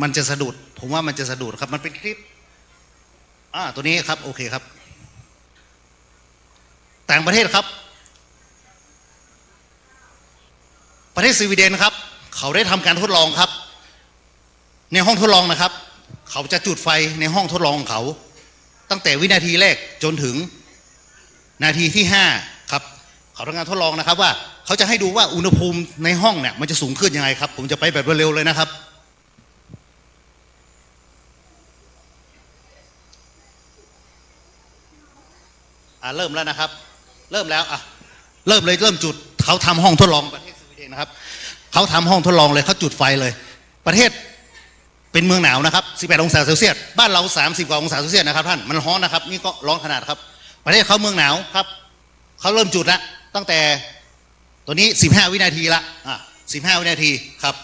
มันจะสะดุดผมว่ามันจะสะดุดครับมันเป็นคลิปตัวนี้ครับโอเคครับต่างประเทศครับประเทศสวีเดนครับเขาได้ทำการทดลองครับในห้องทดลองนะครับเขาจะจุดไฟในห้องทดลองของเขาตั้งแต่วินาทีแรกจนถึงนาทีที่5ครับเขาทำการทดลองนะครับว่าเขาจะให้ดูว่าอุณหภูมิในห้องเนี่ยมันจะสูงขึ้นยังไงครับผมจะไปแบบเร็วๆเลยนะครับเริ่มแล้วนะครับเริ่มแล้วเริ่มเลยเริ่มจุดเขาทำห้องทดลองประเทศสวีเดนนะครับเขาทำห้องทดลองเลยเขาจุดไฟเลยประเทศเป็นเมืองหนาวนะครับ18องศาเซลเซียสบ้านเรา30กว่าองศาเซลเซียสนะครับท่านมันร้อนนะครับนี่ก็ร้อนขนาดครับประเทศเขาเมืองหนาวครับเขาเริ่มจุดแล้วตั้งแต่ตัวนี้15วินาทีละ15วินาทีครับ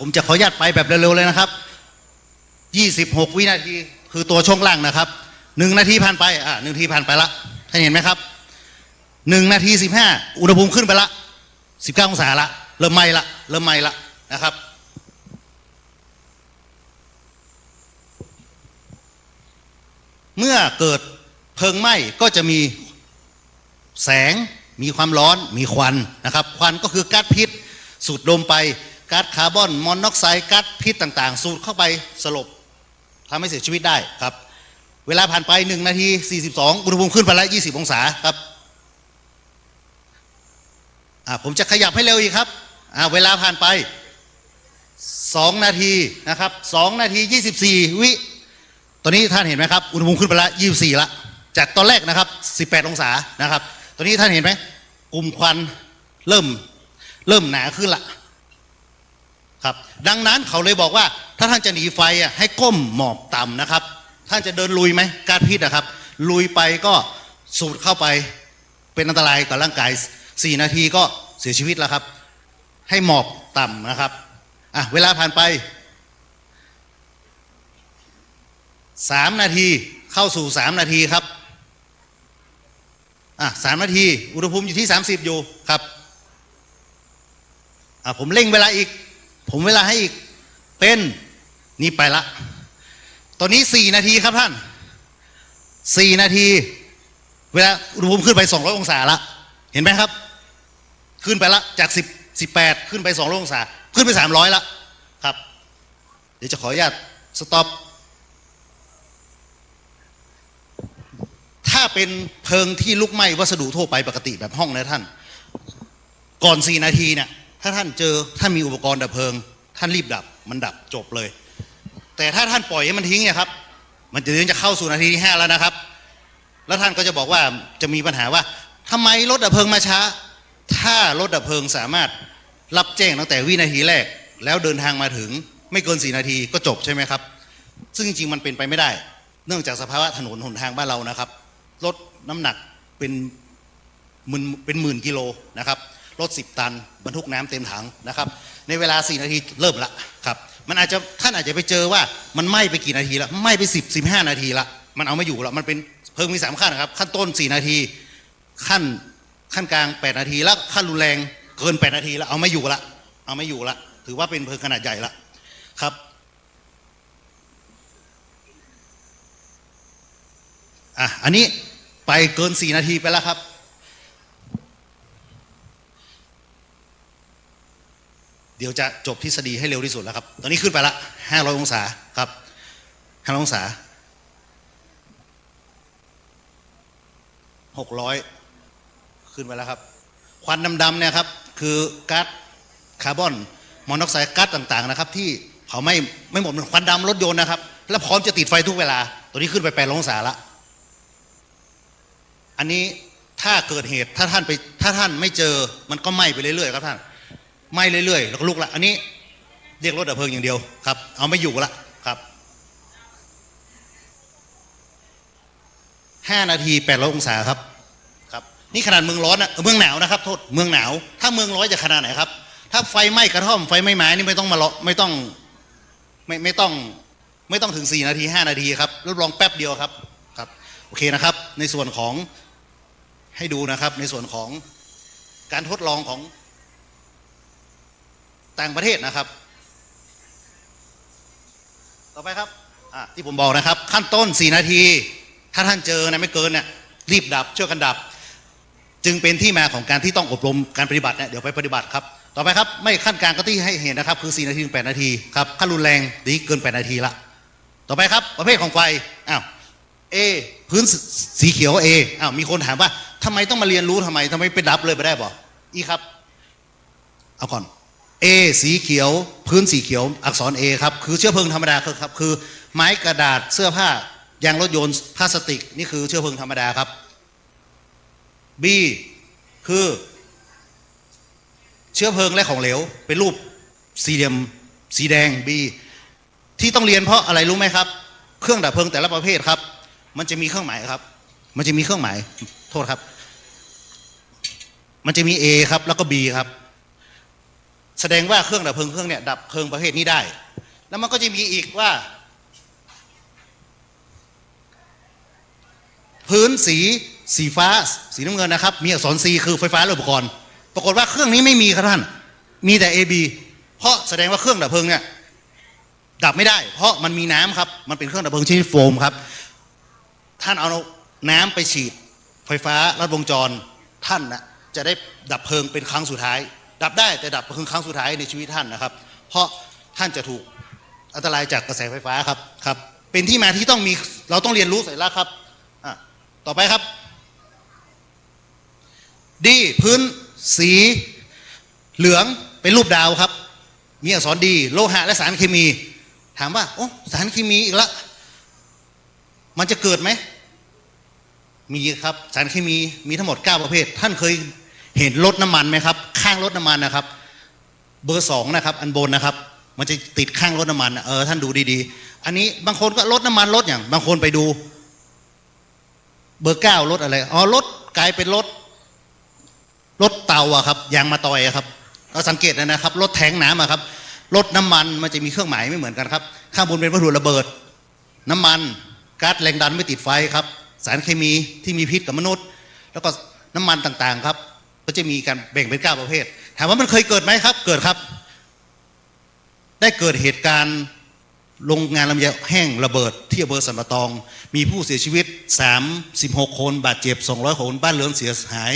ผมจะขออนุญาตไปแบบเร็วๆเลยนะครับ26วินาทีคือตัวช่วงล่างนะครับ1นาทีผ่านไป1นาทีผ่านไปละท่านเห็นไหมครับ1นาที15อุณหภูมิขึ้นไปละ19องศาละเริ่มไหม้ละนะครับเมื่อเกิดเพลิงไหม้ก็จะมีแสงมีความร้อนมีควันนะครับควันก็คือก๊าซพิษสูดดมไปก๊าซคาร์บอนมอนอกไซด์ก๊าซพิษต่างๆสูดเข้าไปสลบทำให้เสียชีวิตได้ครับเวลาผ่านไป1นาที42อุณหภูมิขึ้นไปแล้ว20องศาครับผมจะขยับให้เร็วอีกครับเวลาผ่านไป2นาทีนะครับ2นาที24วิตอนนี้ท่านเห็นไหมครับอุณหภูมิขึ้นไปแล้ว24ละจากตอนแรกนะครับ18องศานะครับตอนนี้ท่านเห็นไหมกลุ่มควันเริ่มหนาขึ้นละครับดังนั้นเขาเลยบอกว่าถ้าท่านจะหนีไฟให้ก้มหมอบต่ำนะครับท่านจะเดินลุยไหมก๊าซพิษนะครับลุยไปก็สูดเข้าไปเป็นอันตรายกับร่างกาย4นาทีก็เสียชีวิตแล้วครับให้หมอบต่ำนะครับเวลาผ่านไป3นาทีเข้าสู่3นาทีครับ3นาทีอุณหภูมิอยู่ที่30อยู่ครับผมเร่งเวลาอีกผมเวลาให้อีกเป็นนี่ไปละ ตอนนี้4 นาทีครับท่าน4 นาทีเวลาอุณหภูมิขึ้นไป200 องศาละเห็นไหมครับขึ้นไปละจาก18ขึ้นไป200 องศาขึ้นไป300ละครับเดี๋ยวจะขออนุญาตสต็อปถ้าเป็นเพลิงที่ลุกไหม้วัสดุทั่วไปปกติแบบห้องนะท่านก่อน4 นาทีเนี่ยถ้าท่านมีอุปกรณ์ดับเพลิงท่านรีบดับมันดับจบเลยแต่ถ้าท่านปล่อยให้มันทิ้งเนี่ยครับมันจะเข้าสู่นาทีที่5แล้วนะครับแล้วท่านก็จะบอกว่าจะมีปัญหาว่าทำไมรถดับเพลิงมาช้าถ้ารถดับเพลิงสามารถรับแจ้งตั้งแต่วินาทีแรกแล้วเดินทางมาถึงไม่เกิน4 นาทีก็จบใช่ไหมครับซึ่งจริงๆมันเป็นไปไม่ได้เนื่องจากสภาวะถนนหนทางบ้านเรานะครับรถน้ำหนักเป็นหมื่นกิโลนะครับรถ10 ตันบรรทุกน้ำเต็มถังนะครับในเวลา4 นาทีเริ่มละครับมันอาจจะท่านอาจจะไปเจอว่ามันไหม้ไปกี่นาทีแล้วไหม้ไป15 นาทีละมันเอาไม่อยู่แล้วมันเป็นเพลิงมี3 ขั้นนะครับขั้นต้น4 นาทีขั้นกลาง8 นาทีแล้วขั้นรุนแรงเกิน8 นาทีแล้วเอาไม่อยู่ละถือว่าเป็นเพลิงขนาดใหญ่ละครับอันนี้ไปเกิน4 นาทีไปแล้วครับเดี๋ยวจะจบทฤษฎีให้เร็วที่สุดแล้วครับตอนนี้ขึ้นไปละ500 องศาครับ500 องศา600ขึ้นไปแล้วครับควันดำๆเนี่ยครับคือก๊าซคาร์บอนมอนอกไซด์ก๊าซต่างๆนะครับที่เผาไม่หมดเป็นควันดำรถยนต์นะครับแล้วพร้อมจะติดไฟทุกเวลาตัวนี้ขึ้นไป800 องศาละอันนี้ถ้าเกิดเหตุถ้าท่านไม่เจอมันก็ไหม้ไปเรื่อยๆครับท่านไหม้เรื่อยๆแล้วก็ลุกละอันนี้เรียกรถดับเพลิงอย่างเดียวครับเอาไม่อยู่ละครับ5 นาที800 องศาครับครับนี่ขนาดเมืองร้อนนะเมืองหนาวนะครับโทษเมืองหนาวถ้าเมืองร้อนจะขนาดไหนครับถ้าไฟไหม้กระท่อมไฟไหม้ไม้นี่ไม่ต้องถึง4 นาที5 นาทีครับรับรองแป๊บเดียวครับครับโอเคนะครับในส่วนของให้ดูนะครับในส่วนของการทดลองของต่างประเทศนะครับต่อไปครับที่ผมบอกนะครับขั้นต้น4 นาทีถ้าท่านเจอนะไม่เกินเนี่ยรีบดับช่วยกันดับจึงเป็นที่มาของการที่ต้องอบรมการปฏิบัติเนี่ยเดี๋ยวไปปฏิบัติครับต่อไปครับไม่ขั้นกลางก็ที่ให้เห็นนะครับคือ4 นาทีถึง8 นาทีครับขั้นรุนแรงนี้เกิน8 นาทีละต่อไปครับประเภทของไฟA พื้นสีเขียว A มีคนถามว่าทำไมต้องมาเรียนรู้ทำไมไปดับเลยไปได้บ่อีครับเอาก่อน A สีเขียวพื้นสีเขียวอักษร A ครับคือเชื้อเพลิงธรรมดาครับคือไม้กระดาษเสื้อผ้ายางรถยนต์พลาสติกนี่คือเชื้อเพลิงธรรมดาครับ B คือเชื้อเพลิงและของเหลวเป็นรูปสี่เหลี่ยมสีแดง B ที่ต้องเรียนเพราะอะไรรู้ไหมครับเครื่องดับเพลิงแต่ละประเภทครับมันจะมีเครื่องหมายครับมันจะมีเครื่องหมายโทษครับมันจะมี A ครับแล้วก็ B ครับแสดงว่าเครื่องดับเพลิงเครื่องเนี่ยดับเพลิงประเภทนี้ได้แล้วมันก็จะมีอีกว่าพื้นสีฟ้าสีน้ำเงินนะครับมีอักษร C คือไฟฟ้าและอุปกรณ์ปรากฏว่าเครื่องนี้ไม่มีครับท่านมีแต่ AB เพราะแสดงว่าเครื่องดับเพลิงเนี่ยดับไม่ได้เพราะมันมีน้ำครับมันเป็นเครื่องดับเพลิงชนิดโฟมครับท่านเอาน้ำไปฉีดไฟฟ้าลัดวงจรท่านนะจะได้ดับเพลิงเป็นครั้งสุดท้ายดับได้แต่ดับเพลิงครั้งสุดท้ายในชีวิตท่านนะครับเพราะท่านจะถูกอันตรายจากกระแสไฟฟ้าครับเป็นที่มาที่เราต้องเรียนรู้เสร็จแล้วครับต่อไปครับดีพื้นสีเหลืองเป็นรูปดาวครับมีอักษรดีโลหะและสารเคมีถามว่าโอ้สารเคมีอีกแล้วมันจะเกิดไหมมีครับสารเคมีมีทั้งหมด9 ประเภทท่านเคยเห็นรถน้ำมันไหมครับข้างรถน้ำมันนะครับเบอร์2นะครับอันบนนะครับมันจะติดข้างรถน้ำมันท่านดูดีๆอันนี้บางคนก็รถน้ำมันรถอย่างบางคนไปดูเบอร์9รถอะไรรถกลายเป็นรถเตาครับยางมาตอยครับเราสังเกตนะครับรถแทงน้ำครับรถน้ำมันมันจะมีเครื่องหมายไม่เหมือนกันครับข้างบนเป็นวัตถุระเบิดน้ำมันก๊าซแรงดันไม่ติดไฟครับสารเคมีที่มีพิษกับมนุษย์แล้วก็น้ำมันต่างๆครับก็จะมีการแบ่งเป็น9 ประเภทถามว่ามันเคยเกิดไหมครับเกิดครับได้เกิดเหตุการณ์ โรงงานลำไยแห้งระเบิดที่อำเภอสันปะตอง มีผู้เสียชีวิต36คนบาดเจ็บ200คนบ้านเรือนเสียหาย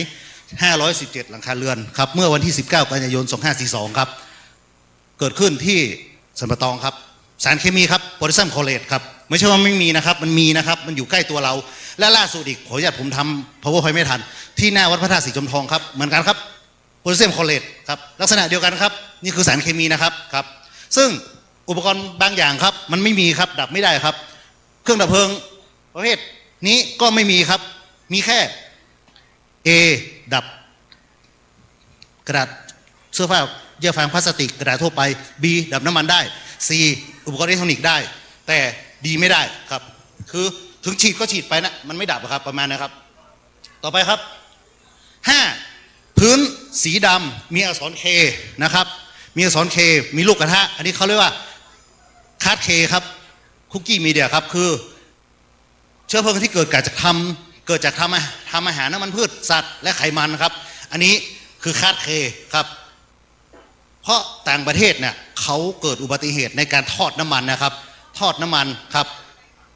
517หลังคาเรือนครับเมื่อวันที่19กันยายน2542ครับเกิดขึ้นที่สันปะตองครับสารเคมีครับโพแทสเซียมคลอเรตครับไม่ใช่ว่าไม่มีนะครับมันมีนะครับมันอยู่ใกล้ตัวเราและล่าสุดอีกขออนุญาตผมทำ powerpoint ไม่ทันที่หน้าวัดพระธาตุสีจอมทองครับเหมือนกันครับโพแทสเซียมคลอเรตครับลักษณะเดียวกันครับนี่คือสารเคมีนะครับครับซึ่งอุปกรณ์บางอย่างครับมันไม่มีครับดับไม่ได้ครับเครื่องดับเพลิงประเภทนี้ก็ไม่มีครับมีแค่ A ดับกระดาษเสื้อผ้าเยื่อฟางพลาสติกกระดาษทั่วไป B ดับน้ำมันได้ C อุปกรณ์อิเล็กทรอนิกส์ได้แต่ดีไม่ได้ครับคือถึงฉีดก็ฉีดไปนะมันไม่ดับครับประมาณนะครับต่อไปครับ 5. พื้นสีดำมีอักษร K นะครับมีอักษร K มีลูกกระทะอันนี้เขาเรียกว่าคาร์ด K ครับคุกกี้มีเดียครับคือเชื้อเพลิงที่เกิดจากทำอาหารน้ำมันพืชสัตว์และไขมันครับอันนี้คือคาร์ด K ครับเพราะต่างประเทศเนี่ยเขาเกิดอุบัติเหตุในการทอดน้ำมันนะครับทอดน้ำมันครับ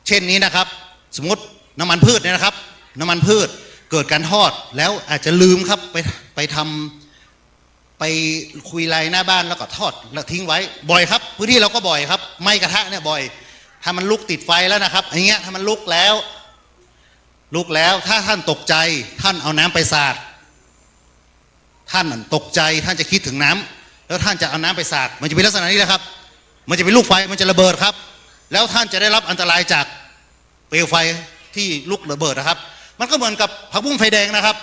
เช่นนี้นะครับสมมติน้ำมันพืชเนี่ยนะครับน้ำมันพืชเกิดการทอดแล้วอาจจะลืมครับไปคุยไลน์หน้าบ้านแล้วก็ทอดแล้วทิ้งไว้บ่อยครับพื้นที่เราก็บ่อยครับไหม้กระทะเนี่ยบ่อยถ้ามันลุกติดไฟแล้วนะครับอย่างเงี้ยถ้ามันลุกแล้วถ้าท่านตกใจท่านเอาน้ำไปสาดท่านตกใจท่านจะคิดถึงน้ำแล้วท่านจะเอาน้ำไปสาดมันจะเป็นลักษณะนี้นะครับมันจะเป็นลูกไฟมันจะระเบิดครับแล้วท่านจะได้รับอันตรายจากเปลวไฟที่ลุกระเบิดนะครับมันก็เหมือนกับผักบุ้งไฟแดงนะครับ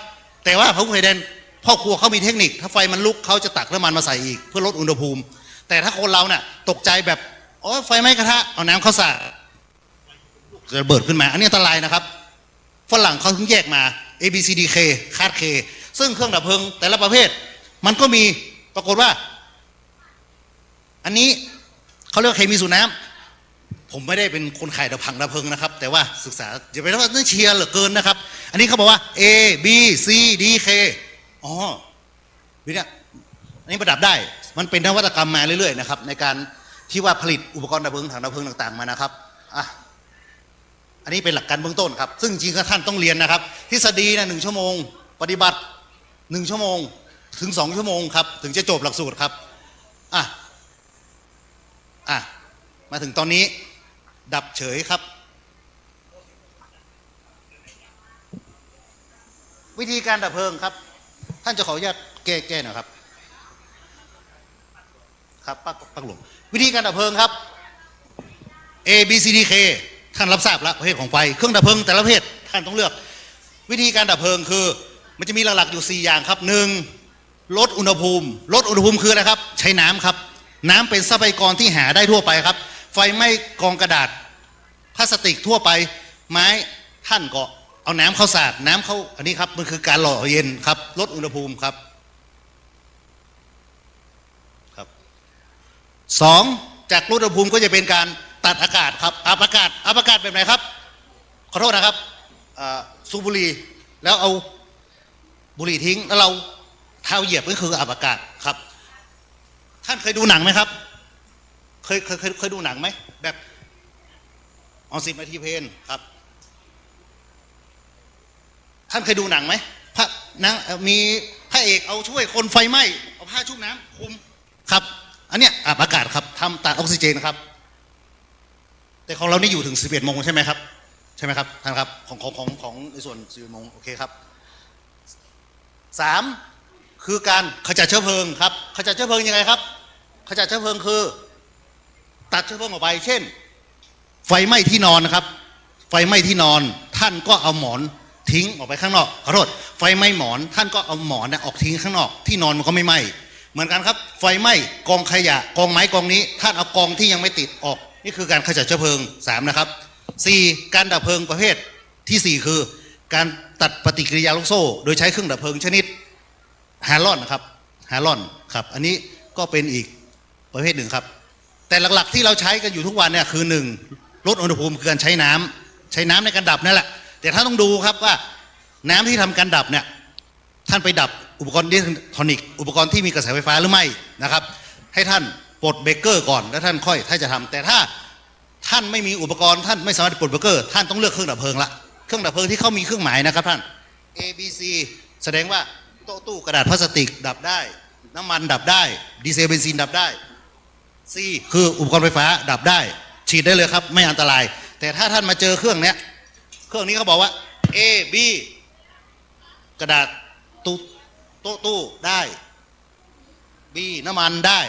แต่ว่าผักบุ้งไฟแดงพ่อครัวเขามีเทคนิคถ้าไฟมันลุกเขาจะตักน้ำมันมาใส่อีกเพื่อลดอุณหภูมิแต่ถ้าคนเราเนี่ยตกใจแบบโอ้ไฟไหม้กระทะเอาน้ำเข้าสาดจะระเบิดขึ้นมาอันนี้อันตรายนะครับฝรั่งเขาถึงแยกมา A B C D K คาร์ด K ซึ่งเครื่องดับเพลิงแต่ละประเภทมันก็มีปรากฏว่าอันนี้เขาเรียกเคมีสูบน้ำผมไม่ได้เป็นคนขายดับเพลิงนะครับแต่ว่าศึกษาอย่าไปว่าเชียร์เหลือเกินนะครับอันนี้เขาบอกว่า A B C D K อ๋อวิเนี่ยอันนี้ประดับได้มันเป็นนวัตกรรมมาเรื่อยๆนะครับในการที่ว่าผลิตอุปกรณ์ดับเพลิงถังดับเพลิงต่างๆมานะครับอันนี้เป็นหลักการเบื้องต้นครับซึ่งจริงๆท่านต้องเรียนนะครับทฤษฎีนะ1 ชั่วโมงปฏิบัติ1 ชั่วโมงถึง2 ชั่วโมงครับถึงจะจบหลักสูตรครับมาถึงตอนนี้ดับเฉยครับวิธีการดับเพลิงครับท่านจะขออนุญาตแก้หน่อยครับครับปักหลวงวิธีการดับเพลิงครับ A B C D K ท่านรับทราบแล้วประเภทของไฟเครื่องดับเพลิงแต่ละประเภทท่านต้องเลือกวิธีการดับเพลิงคือมันจะมีหลักๆอยู่4อย่างครับ1ลดอุณหภูมิคืออะไรครับใช้น้ำครับน้ำเป็นทรัพยากรที่หาได้ทั่วไปครับไฟไหม้กองกระดาษพลาสติกทั่วไปไม้ท่านก็เอาน้ำเข้าสาดน้ำเข้าอันนี้ครับมันคือการหล่อเย็นครับลดอุณหภูมิครับ2จากลดอุณหภูมิก็จะเป็นการตัดอากาศครับอับอากาศแบบไหนครับขอโทษนะครับสูบบุหรี่แล้วเอาบุหรี่ทิ้งแล้วเราเท้าเหยียบก็คืออับอากาศครับท่านเคยดูหนังไหมครับเคยดูหนังไหมแบบ10 นาทีเพลนครับท่านเคยดูหนังไหมมีพระเอกเอาช่วยคนไฟไหม้เอาผ้าชุบน้ำคลุมครับอันเนี้ยอับอากาศครับทำตัดออกซิเจนครับแต่ของเรานี่อยู่ถึง11 โมงใช่ไหมครับท่านครับของในส่วน11 โมงโอเคครับ3คือการขจัดเชื้อเพลิงครับขจัดเชื้อเพลิงยังไงครับขจัดเชื้อเพลิงคือตัดเชื้อเพลิงออกไปเช่นไฟไหม้ที่นอนนะครับไฟไหม้ที่นอนท่านก็เอาหมอนทิ้งออกไปข้างนอกขอโทษไฟไหม้หมอนท่านก็เอาหมอนออกทิ้งข้างนอกที่นอนมันก็ไม่ไหม้เหมือนกันครับไฟไหม้กองขยะกองไม้กองนี้ท่านเอากองที่ยังไม่ติดออกนี่คือการขจัดเชื้อเพลิง3นะครับ4การดับเพลิงประเภทที่4คือการตัดปฏิกิริยาลูกโซ่โดยใช้เครื่องดับเพลิงชนิดฮาร์ลอนครับอันนี้ก็เป็นอีกประเภทหนึ่งครับแต่หลักๆที่เราใช้กันอยู่ทุกวันเนี่ยคือ1ลดอุณหภูมิคือการใช้น้ำในการดับนั่นแหละแต่ท่านต้องดูครับว่าน้ำที่ทำการดับเนี่ยท่านไปดับอุปกรณ์อิเล็กทรอนิกส์อุปกรณ์ที่มีกระแสไฟฟ้าหรือไม่นะครับให้ท่านปลดเบรกเกอร์ก่อนแล้วท่านค่อยถ้าจะทำแต่ถ้า ท่านไม่มีอุปกรณ์ท่านไม่สามารถปลดเบรกเกอร์ท่านต้องเลือกเครื่องดับเพลิงละเครื่องดับเพลิงที่เขามีเครื่องหมายนะครับท่าน A B C แสดงว่าโต๊ะตู้กระดาษพลาสติกดับได้น้ำมันดับได้ดีเซลเบนซินดับได้ C คืออุปกรณ์ไฟฟ้าดับได้ฉีดได้เลยครับไม่อันตราย แต่ถ้าท่านมาเจอเครื่องนี้เขาบอกว่า A B กระดาษโต๊ะตู้ได้ B น้ำมันได้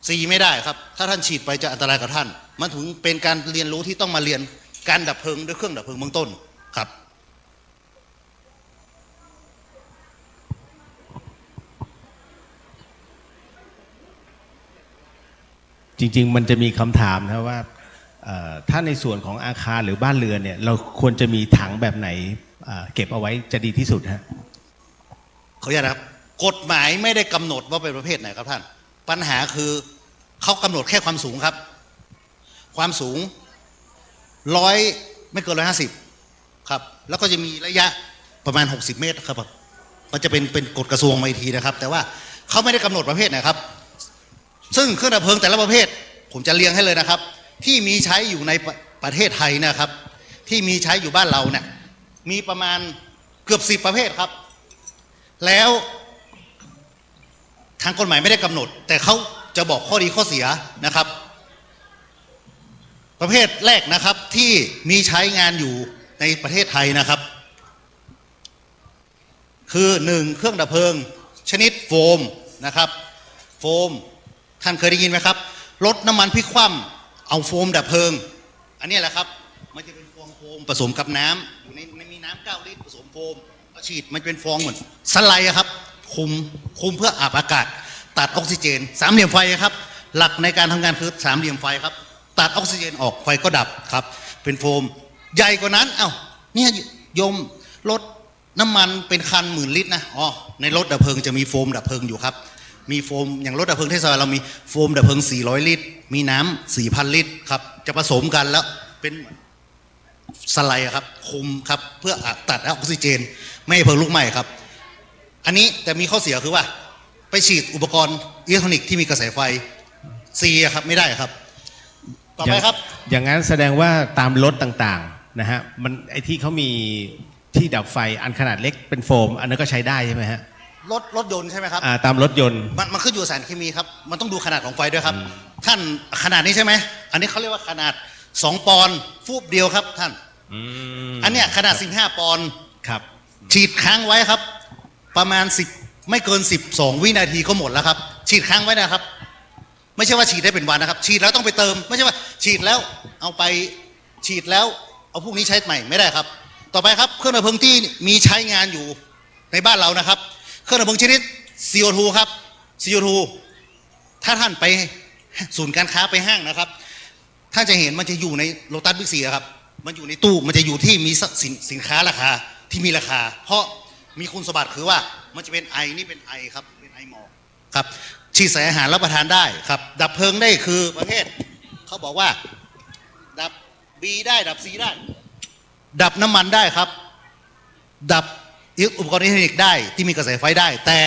C ไม่ได้ครับถ้าท่านฉีดไปจะอันตรายกับท่านมันถึงเป็นการเรียนรู้ที่ต้องมาเรียนการดับเพลิงด้วยเครื่องดับเพลิงเบื้องต้นครับจริงๆมันจะมีคำถามนะว่าถ้าในส่วนของอาคารหรือบ้านเรือนเนี่ยเราควรจะมีถังแบบไหนเก็บเอาไว้จะดีที่สุดฮะขออนุญาตนะครับกฎหมายไม่ได้กำหนดว่าเป็นประเภทไหนครับท่านปัญหาคือเขากำหนดแค่ความสูงครับความสูง100ไม่เกิน150ครับแล้วก็จะมีระยะประมาณ60เมตรครับมันจะเป็นกฎกระทรวงมาอีกทีนะครับแต่ว่าเขาไม่ได้กำหนดประเภทไหนครับซึ่งเครื่องดับเพลิงแต่ละประเภทผมจะเรียงให้เลยนะครับที่มีใช้อยู่ในประเทศไทยนะครับที่มีใช้อยู่บ้านเราเนี่ยมีประมาณเกือบ10ประเภทครับแล้วทางกฎหมายไม่ได้กำหนดแต่เขาจะบอกข้อดีข้อเสียนะครับประเภทแรกนะครับที่มีใช้งานอยู่ในประเทศไทยนะครับคือ1เครื่องดับเพลิงชนิดโฟมนะครับโฟมท่านเคยได้ยินไหมครับรถน้ำมันพลิกคว่ำเอาโฟมดับเพลิงอันนี้แหละครับมันจะเป็นฟองโฟมผสมกับน้ำอยู่ในมีน้ำ9 ลิตรผสมโฟมแล้วฉีดมันเป็นฟองเหมือนสไลด์ครับคุมเพื่ออับอากาศตัดออกซิเจนสามเหลี่ยมไฟครับหลักในการทำงานคือสามเหลี่ยมไฟครับตัดออกซิเจนออกไฟก็ดับครับเป็นโฟมใหญ่กว่านั้นเนี่ยโยมรถน้ำมันเป็นคัน10,000 ลิตรนะในรถดับเพลิงจะมีโฟมดับเพลิงอยู่ครับมีโฟมอย่างรถดับเพลิงเทศบาลเรามีโฟมดับเพลิง400 ลิตรมีน้ำ4,000 ลิตรครับจะผสมกันแล้วเป็นสไลด์ครับคุมครับเพื่อตัดออกซิเจนไม่ให้เพลิงลุกไหม้ครับอันนี้แต่มีข้อเสียคือว่าไปฉีดอุปกรณ์อิเล็กทรอนิกส์ที่มีกระแสไฟครับไม่ได้ครับต่อไปครับอย่างนั้นแสดงว่าตามรถต่างๆนะฮะมันไอที่เขามีที่ดับไฟอันขนาดเล็กเป็นโฟมอันนั้นก็ใช้ได้ใช่ไหมฮะรถยนต์ใช่ไหมครับตามรถยนต์มันขึ้นอยู่สารเคมีครับมันต้องดูขนาดของไฟด้วยครับท่านขนาดนี้ใช่ไหมอันนี้เขาเรียกว่าขนาด2 ปอนด์ฟูบเดียวครับท่านอันเนี้ยขนาด15 ปอนด์ครับฉีดค้างไว้ครับประมาณ10ไม่เกิน12 วินาทีก็หมดแล้วครับฉีดค้างไว้นะครับไม่ใช่ว่าฉีดได้เป็นวันนะครับฉีดแล้วต้องไปเติมไม่ใช่ว่าฉีดแล้วเอาไปฉีดแล้วเอาพวกนี้ใช้ใหม่ไม่ได้ครับต่อไปครับเครื่องดับเพลิงที่มีใช้งานอยู่ในบ้านเรานะครับเครื่องดับเพลิงชนิด CO2 ครับ CO2 ถ้าท่านไปศูนย์การค้าไปห้างนะครับท่านจะเห็นมันจะอยู่ในโลตัสบิ๊กซีครับมันอยู่ในตู้มันจะอยู่ที่มีสินค้าราคาที่มีราคาเพราะมีคุณสมบัติคือว่ามันจะเป็นไอนี่เป็นไอครับเป็นไอหมอกครับฉีดใส่อาหารรับประทานได้ครับดับเพลิงได้คือประเภทเขาบอกว่าดับ B ได้ดับ C ได้ดับน้ำมันได้ครับดับอุปกรณ์อิเล็กทรอนิกส์ได้ที่มีกระแสไฟได้แต่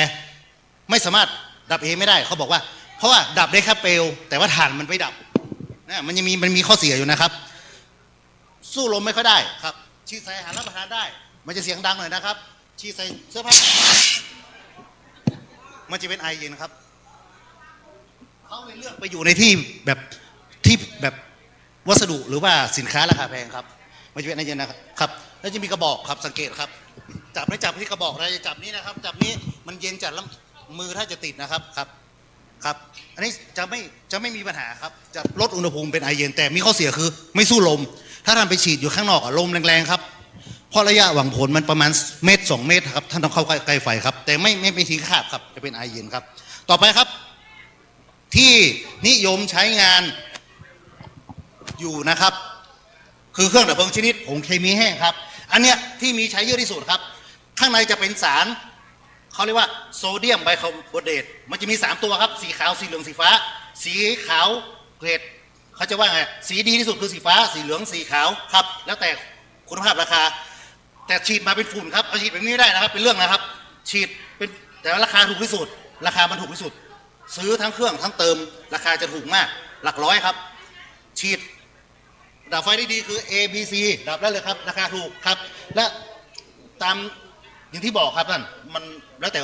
ไม่สามารถดับเองไม่ได้เขาบอกว่าเพราะว่าดับได้แค่เปลวแต่ว่าถ่านมันไม่ดับนะมันมีข้อเสียอยู่นะครับสู้ลมไม่ค่อยได้ครับฉีดใส่อาหารรับประทานได้มันจะเสียงดังหน่อยนะครับฉีดใส่เสื้อผ้ามันจะเป็นไอเย็นครับเขาเลยเลือกไปอยู่ในที่แบบวัสดุหรือว่าสินค้าราคาแพงครับมันจะเป็นไอเย็นนะครับแล้วจะมีกระบอกครับสังเกตครับจับที่กระบอกอะไรจับนี้นะครับจับนี้มันเย็นจัดแล้วมือถ้าจะติดนะครับครับอันนี้จะไม่มีปัญหาครับจะลดอุณหภูมิเป็นไอเย็นแต่มีข้อเสียคือไม่สู้ลมถ้าท่านไปฉีดอยู่ข้างนอกลมแรงๆครับเพราะระยะหวังผลมันประมาณ1 เมตร 2 เมตรครับท่านต้องเข้าใกล้ไฟครับแต่ไม่ไปทิ้งขาดครับจะเป็นไอเย็นครับต่อไปครับที่นิยมใช้งานอยู่นะครับคือเครื่องดับเพลิงชนิดผงเคมีแห้งครับอันเนี้ยที่มีใช้เยอะที่สุดครับข้างในจะเป็นสารเขาเรียกว่าโซเดียมไบคาร์บอเนตมันจะมี3 ตัวครับสีขาวสีเหลืองสีฟ้าสีขาวเกรดเขาจะว่าไงสีดีที่สุดคือสีฟ้าสีเหลืองสีขาวครับแล้วแต่คุณภาพราคาแต่ฉีดมาเป็นฝุ่นครับเอาฉีดแบบนี้ไม่ได้นะครับเป็นเรื่องนะครับฉีดเป็นแต่ราคาถูกที่สุดราคามันถูกที่สุดซื้อทั้งเครื่องทั้งเติมราคาจะถูกมากหลักร้อยครับฉีด ดับไฟได้ดีคือ A B C ดับได้เลยครับราคาถูกครับและตามอย่างที่บอกครับท่านมันแล้วแต่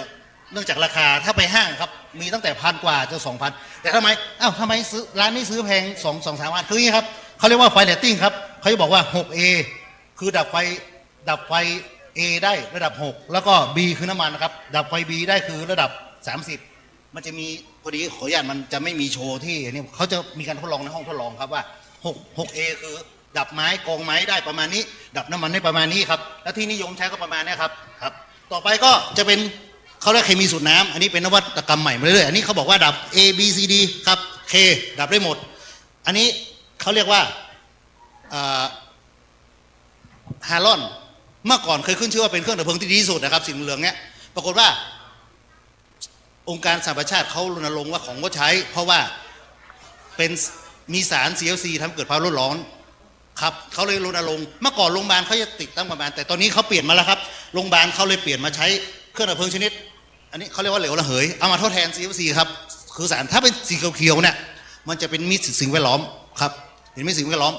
เนื่องจากราคาถ้าไปห้างครับมีตั้งแต่1,000 กว่าจน2,000แต่ทำไมทำไมซื้อร้านนี้ซื้อแพง2-3 พันคืออย่างนี้ครับเขาเรียกว่าไฟเรตติ้งครับเขาจะบอกว่า 6A คือดับไฟ A ได้ระดับ 6 แล้วก็ B คือน้ำมันนะครับดับไฟ B ได้คือระดับ 30มันจะมีพอดีขออนุญาตมันจะไม่มีโชว์ที่นี่เขาจะมีการทดลองในห้องทดลองครับว่า6A คือดับไม้กองไม้ได้ประมาณนี้ดับน้ำมันได้ประมาณนี้ครับและที่นิยมใช้ก็ประมาณนี้ครับต่อไปก็จะเป็นเขาเรียกเคมีสูตรน้ำอันนี้เป็นนวัตกรรมใหม่มาเรื่อยๆอันนี้เขาบอกว่าดับ A B C D ครับ K ดับได้หมดอันนี้เขาเรียกว่าฮารอนเมื่อก่อนเคยขึ้นชื่อว่าเป็นเครื่องดับเพลิงที่ดีที่สุดนะครับสิ่งเหลืองเนี้ยปรากฏว่าองค์การสหประชาชาติเขารณรงค์ว่าของงดใช้เพราะว่าเป็นมีสาร CFC ทำให้เกิดภาวะโลกร้อนครับเขาเลยรณรงค์เมื่อก่อนโรงพยาบาลเขาจะติดตั้งประมาณแต่ตอนนี้เขาเปลี่ยนมาแล้วครับโรงพยาบาลเขาเลยเปลี่ยนมาใช้เครื่องดับเพลิงชนิดอันนี้เขาเรียกว่าเหลวระเหยเอามาทดแทน CFC ครับคือสารถ้าเป็นสีเขียวๆเนี่ยมันจะเป็นมิตรสิ่งแวดล้อมครับเห็นไหมสิ่งแวดล้อม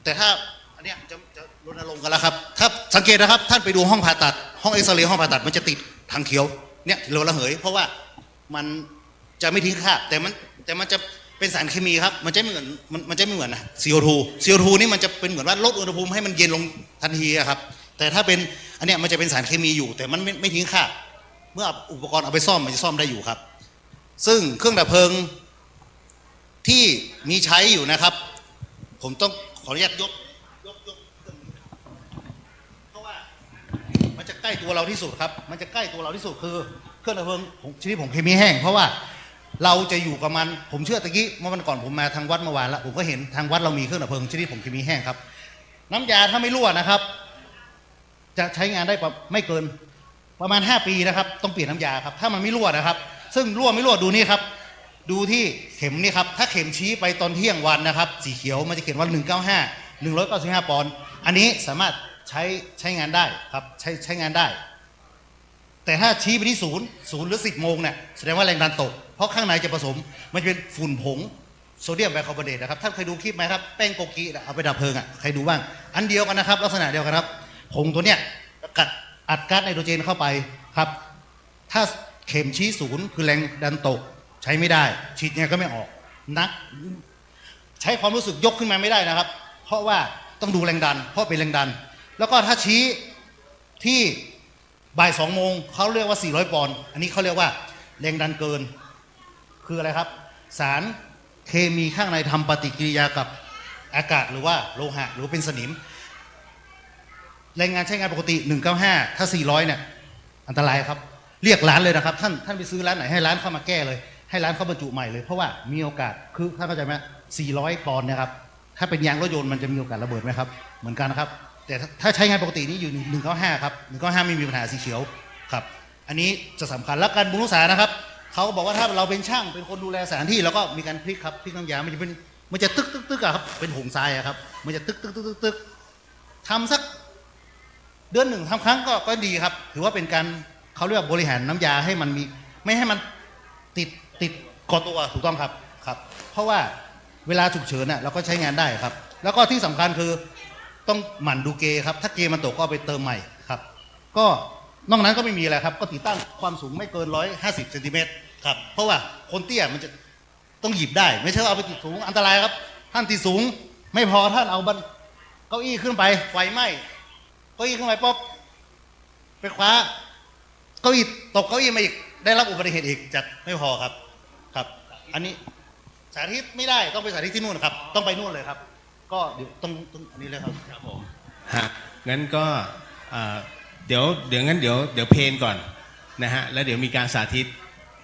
แต่ถ้าอันเนี้ยจะรณรงค์กันแล้วครับถ้าสังเกตนะครับท่านไปดูห้องผ่าตัดห้องเอ็กซเรย์ห้องผ่าตัดมันจะติดทางเขียวเนี่ยเหลวระเหยเพราะว่ามันจะไม่ทิ้งคราบแต่มันจะเป็นสารเคมีครับมันจะไม่เหมือนมันจะไม่เหมือนนะ CO2 นี่มันจะเป็นเหมือนว่าลดอุณหภูมิให้มันเย็นลงทันทีครับแต่ถ้าเป็นอันเนี้ยมันจะเป็นสารเคมีอยู่แต่มันไม่ทิ้งคราบเมื่ออุปกรณ์เอาไปซ่อมมันจะซ่อมได้อยู่ครับซึ่งเครื่องดับเพลิงที่มีใช้อยู่นะครับผมต้องขออนุญาตยกเพราะว่ามันจะใกล้ตัวเราที่สุดครับมันจะใกล้ตัวเราที่สุดคือเครื่องดับเพลิงชนิดผงเคมีแห้งเพราะว่าเราจะอยู่กับมันผมเชื่อตะกี้เมื่อวันก่อนผมมาทางวัดเมื่อวานแล้วผมก็เห็นทางวัดเรามีเครื่องดับเพลิงชนิดผงเคมีแห้งครับน้ำยาถ้าไม่รั่วนะครับจะใช้งานได้ไม่เกินประมาณ5 ปีนะครับต้องเปลี่ยนน้ำยาครับถ้ามันไม่รั่วนะครับซึ่งรั่วไม่รั่วดูนี่ครับดูที่เข็มนี่ครับถ้าเข็มชี้ไปตอนเที่ยงวันนะครับสีเขียวมันจะเขียนว่า195 ปอนด์อันนี้สามารถใช้งานได้ครับใช้งานได้แต่ถ้าชี้ไปที่ศูนย์หรือ10 โมงเนี่ยแสดงว่าแรงดันตกเพราะข้างในจะผสมมันจะเป็นฝุ่นผงโซเดียมไบคาร์บอเนตนะครับท่านเคยดูคลิปไหมครับแป้งโกกิเอาไปดับเพลิงใครดูบ้างอันเดียวกันนะครับลักษณะเดียวกันครับผงตัวเนี้ยอัดก๊าซไนโตรเจนเข้าไปครับถ้าเข็มชี้0คือแรงดันตกใช้ไม่ได้ฉีดเนี่ยก็ไม่ออกนักใช้ความรู้สึกยกขึ้นมาไม่ได้นะครับเพราะว่าต้องดูแรงดันเพราะเป็นแรงดันแล้วก็ถ้าชี้ที่บ่าย2 โมงเขาเรียกว่า400 ปอนด์อันนี้เขาเรียกว่าแรงดันเกินคืออะไรครับสารเคมีข้างในทำปฏิกิริยากับอากาศหรือว่าโลหะหรือเป็นสนิมแรงงานใช้งานปกติ195ถ้า400เนี่ยอันตรายครับเรียกร้านเลยนะครับท่านไปซื้อร้านไหนให้ร้านเข้ามาแก้เลยให้ร้านเข้าบรรจุใหม่เลยเพราะว่ามีโอกาสคือท่านเข้าใจไหม400 ปอนด์นะครับถ้าเป็นยางรถยนต์มันจะมีโอกาสระเบิดไหมครับเหมือนกันนะครับแต่ถ้าใช้งานปกตินี่อยู่195ครับ195ไม่มีปัญหาสีเขียวครับอันนี้จะสำคัญแล้วการบำรุงรักษานะครับเขาก็บอกว่าถ้าเราเป็นช่างเป็นคนดูแลสถานที่แล้วก็มีการพลิกครับพลิกน้ำยามันจะตึกอะครับเป็นหงทรายครับมันจะตึกทำสักเดือน 1ทำครั้งก็ดีครับถือว่าเป็นการเขาเรียกว่าบริหารน้ำยาให้มันมีไม่ให้มันติดก่อตัวถูกต้องครับเพราะว่าเวลาฉุกเฉินเราก็ใช้งานได้ครับแล้วก็ที่สำคัญคือต้องหมั่นดูเกครับถ้าเกมันตกก็เอาไปเติมใหม่ครับก็นอกนั้นก็ไม่มีอะไรครับก็ติดตั้งความสูงไม่เกิน150 เซนติเมตรครับเพราะว่าคนเตี้ยมันจะต้องหยิบได้ไม่ใช่เอาไปติดสูงอันตรายครับท่านติดสูงไม่พอท่านเอาเก้าอี้ขึ้นไปไฟไหม้เก้าอี้ขึ้นไปป๊อบไปคว้าเก้าอี้ตกเก้าอี้มาอีกได้รับอุบัติเหตุอีกจัดไม่พอครับอันนี้สาธิตไม่ได้ต้องไปสาธิตที่นู่นครับต้องไปนู่นเลยครับก็เดี๋ยวต้องอันนี้เลยครับผมงั้นก็เดี๋ยวเพลนก่อนนะฮะแล้วเดี๋ยวมีการสาธิต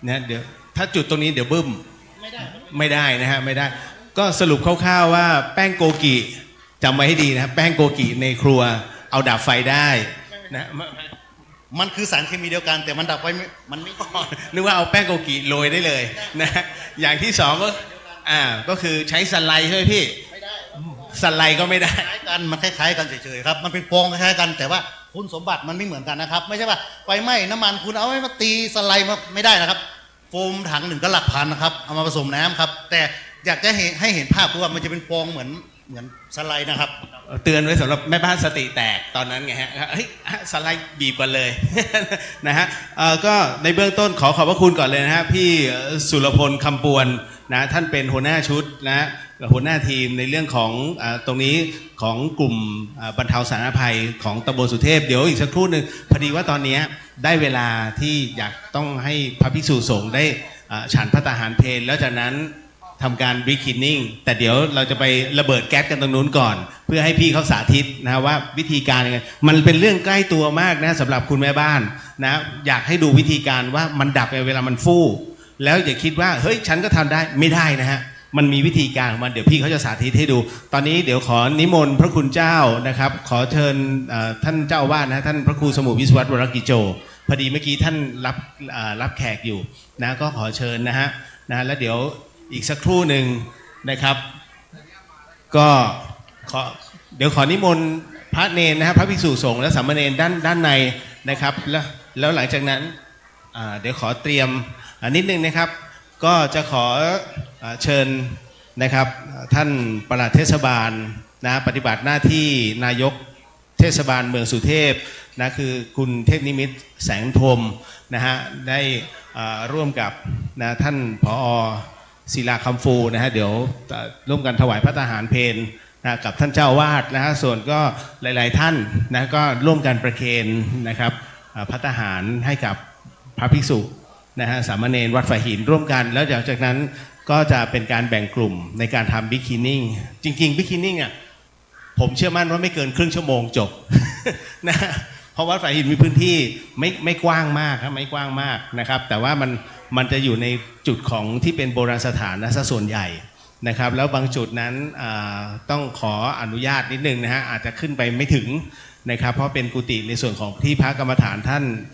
นะเดี๋ยวถ้าจุดตรงนี้เดี๋ยวบึ้มไม่ได้นะฮะไม่ได้ก็สรุปคร่าวๆว่าแป้งโกกิจำไว้ให้ดีนะแป้งโกกิในครัวเอาดับไฟได้นะมันคือสารเคมีเดียวกันแต่มันดับไฟมันไม่นึกว่าเอาแป้งโกกิโรยได้เลยนะอย่างที่สองก็คือใช้สไลด์ใช่ไหมพี่สไลด์ก็ไม่ได้มันคล้ายๆกันเฉยๆครับมันเป็นฟองคล้ายๆกันแต่ว่าคุณสมบัติมันไม่เหมือนกันนะครับไม่ใช่ว่าไฟไหม้น้ำมันคุณเอาไว้มาตีสไลด์มาไม่ได้นะครับโฟมถัง1ก็หลักพันนะครับเอามาผสมน้ำครับแต่อยากจะให้เห็นภาพว่ามันจะเป็นฟองเหมือน เหมือนสไลด์นะครับ เตือนไว้สำหรับแม่บ้านสติแตกตอนนั้นไงฮะเฮ้ยสไลด์บีบกันเลย นะฮะก็ในเบื้องต้นขอขอบพระคุณก่อนเลยนะฮะพี่สุรพลคำปวนนะท่านเป็นหัวหน้าชุดนะหัวหน้าทีมในเรื่องของตรงนี้ของกลุ่มบรรเทาสาธารณภัยของตำบลสุเทพเดี๋ยวอีกสักครู่หนึ่งพอดีว่าตอนนี้ได้เวลาที่อยากต้องให้พระภิกษุสงฆ์ได้ฉันพระตาหารเพลแล้วจากนั้นทำการบิ๊กคินนิ่งแต่เดี๋ยวเราจะไประเบิดแก๊สกันตรงนู้นก่อนเพื่อให้พี่เขาสาธิตนะว่าวิธีการยังไงมันเป็นเรื่องใกล้ตัวมากนะสำหรับคุณแม่บ้านนะอยากให้ดูวิธีการว่ามันดับเวลามันฟู่แล้วอย่าคิดว่าเฮ้ยฉันก็ทำได้ไม่ได้นะฮะมันมีวิธีการของมันเดี๋ยวพี่เขาจะสาธิตให้ดูตอนนี้เดี๋ยวขอนิมนต์พระคุณเจ้านะครับขอเชิญท่านเจ้าอาวาสนะท่านพระครูสมุวิศวัตรวรกิจโจพอดีเมื่อกี้ท่านรับแขกอยู่นะก็ขอเชิญนะฮะแล้วเดี๋ยวอีกสักครู่หนึ่งนะครับก็เดี๋ยวขอนิมนต์พระเนรนะครับพระภิกษุสงฆ์และสามเณรด้านในนะครับแล้วหลังจากนั้นเดี๋ยวขอเตรียมนิดนึงนะครับก็จะขอเชิญนะครับท่านปลัดเทศบาลนะปฏิบัติหน้าที่นายกเทศบาลเมืองสุเทพนะคือคุณเทพนิมิตรแสงธมนะฮะได้ร่วมกับนะท่านผอ.ศิลาคำฟูนะฮะเดี๋ยวร่วมกันถวายพระทหารเพลนะกับท่านเจ้าวาดนะฮะส่วนก็หลายๆท่านนะก็ร่วมกันประเคนนะครับพระทหารให้กับพระภิกษุนะฮะสามเณรวัดฝายหินร่วมกันแล้วจากนั้นก็จะเป็นการแบ่งกลุ่มในการทำบิ๊กคินนิ่งจริงๆบิ๊กคินนิ่งอ่ะผมเชื่อมั่นว่าไม่เกินครึ่งชั่วโมงจบ นะเพราะวัดฝายหินมีพื้นที่ไม่กว้างมากครับไม่กว้างมากนะครับแต่ว่ามันจะอยู่ในจุดของที่เป็นโบราณสถานนะซะส่วนใหญ่นะครับแล้วบางจุดนั้นต้องขออนุญาตนิดนึงนะฮะอาจจะขึ้นไปไม่ถึงนะครับเพราะเป็นกุฏิในส่วนของที่พระกรรมฐาน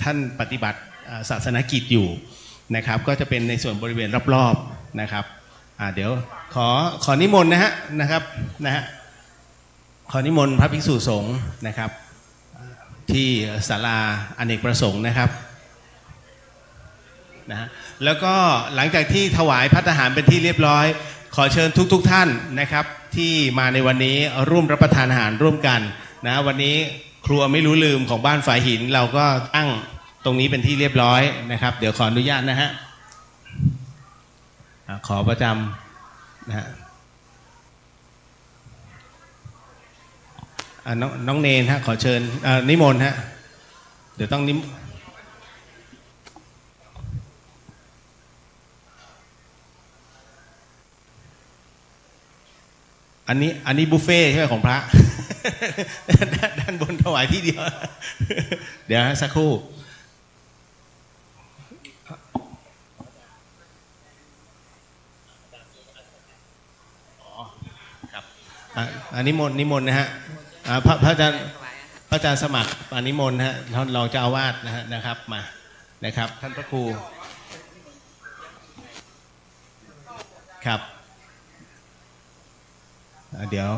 ท่านปฏิบัติศาสนกิจอยู่นะครับก็จะเป็นในส่วนบริเวณรอบๆนะครับเดี๋ยวขอนิมนต์นะครับขอนิมนต์พระภิกษุสงฆ์นะครับที่ศาลาอเนกประสงค์นะครับนะแล้วก็หลังจากที่ถวายพระทหารเป็นที่เรียบร้อยขอเชิญทุกท่านนะครับที่มาในวันนี้ร่วมรับประทานอาหารร่วมกันนะวันนี้ครัวไม่รู้ลืมของบ้านฝายหินเราก็ตั้งตรงนี้เป็นที่เรียบร้อยนะครับเดี๋ยวขออนุญาตนะฮะขอประจำนะฮะน้องเนนฮะขอเชิญนิมนต์ฮะเดี๋ยวต้องอันนี้บุฟเฟ่ใช่ไหมของพระ ด้านบนถวายที่เดียว เดี๋ยวสักครู่นิมนต์นะฮะพระอาจารย์สมัครนิมนต์นะฮะท่านรองเจ้าอาวาสนะครับมานะครับท่านพระครูครับเดี๋ยว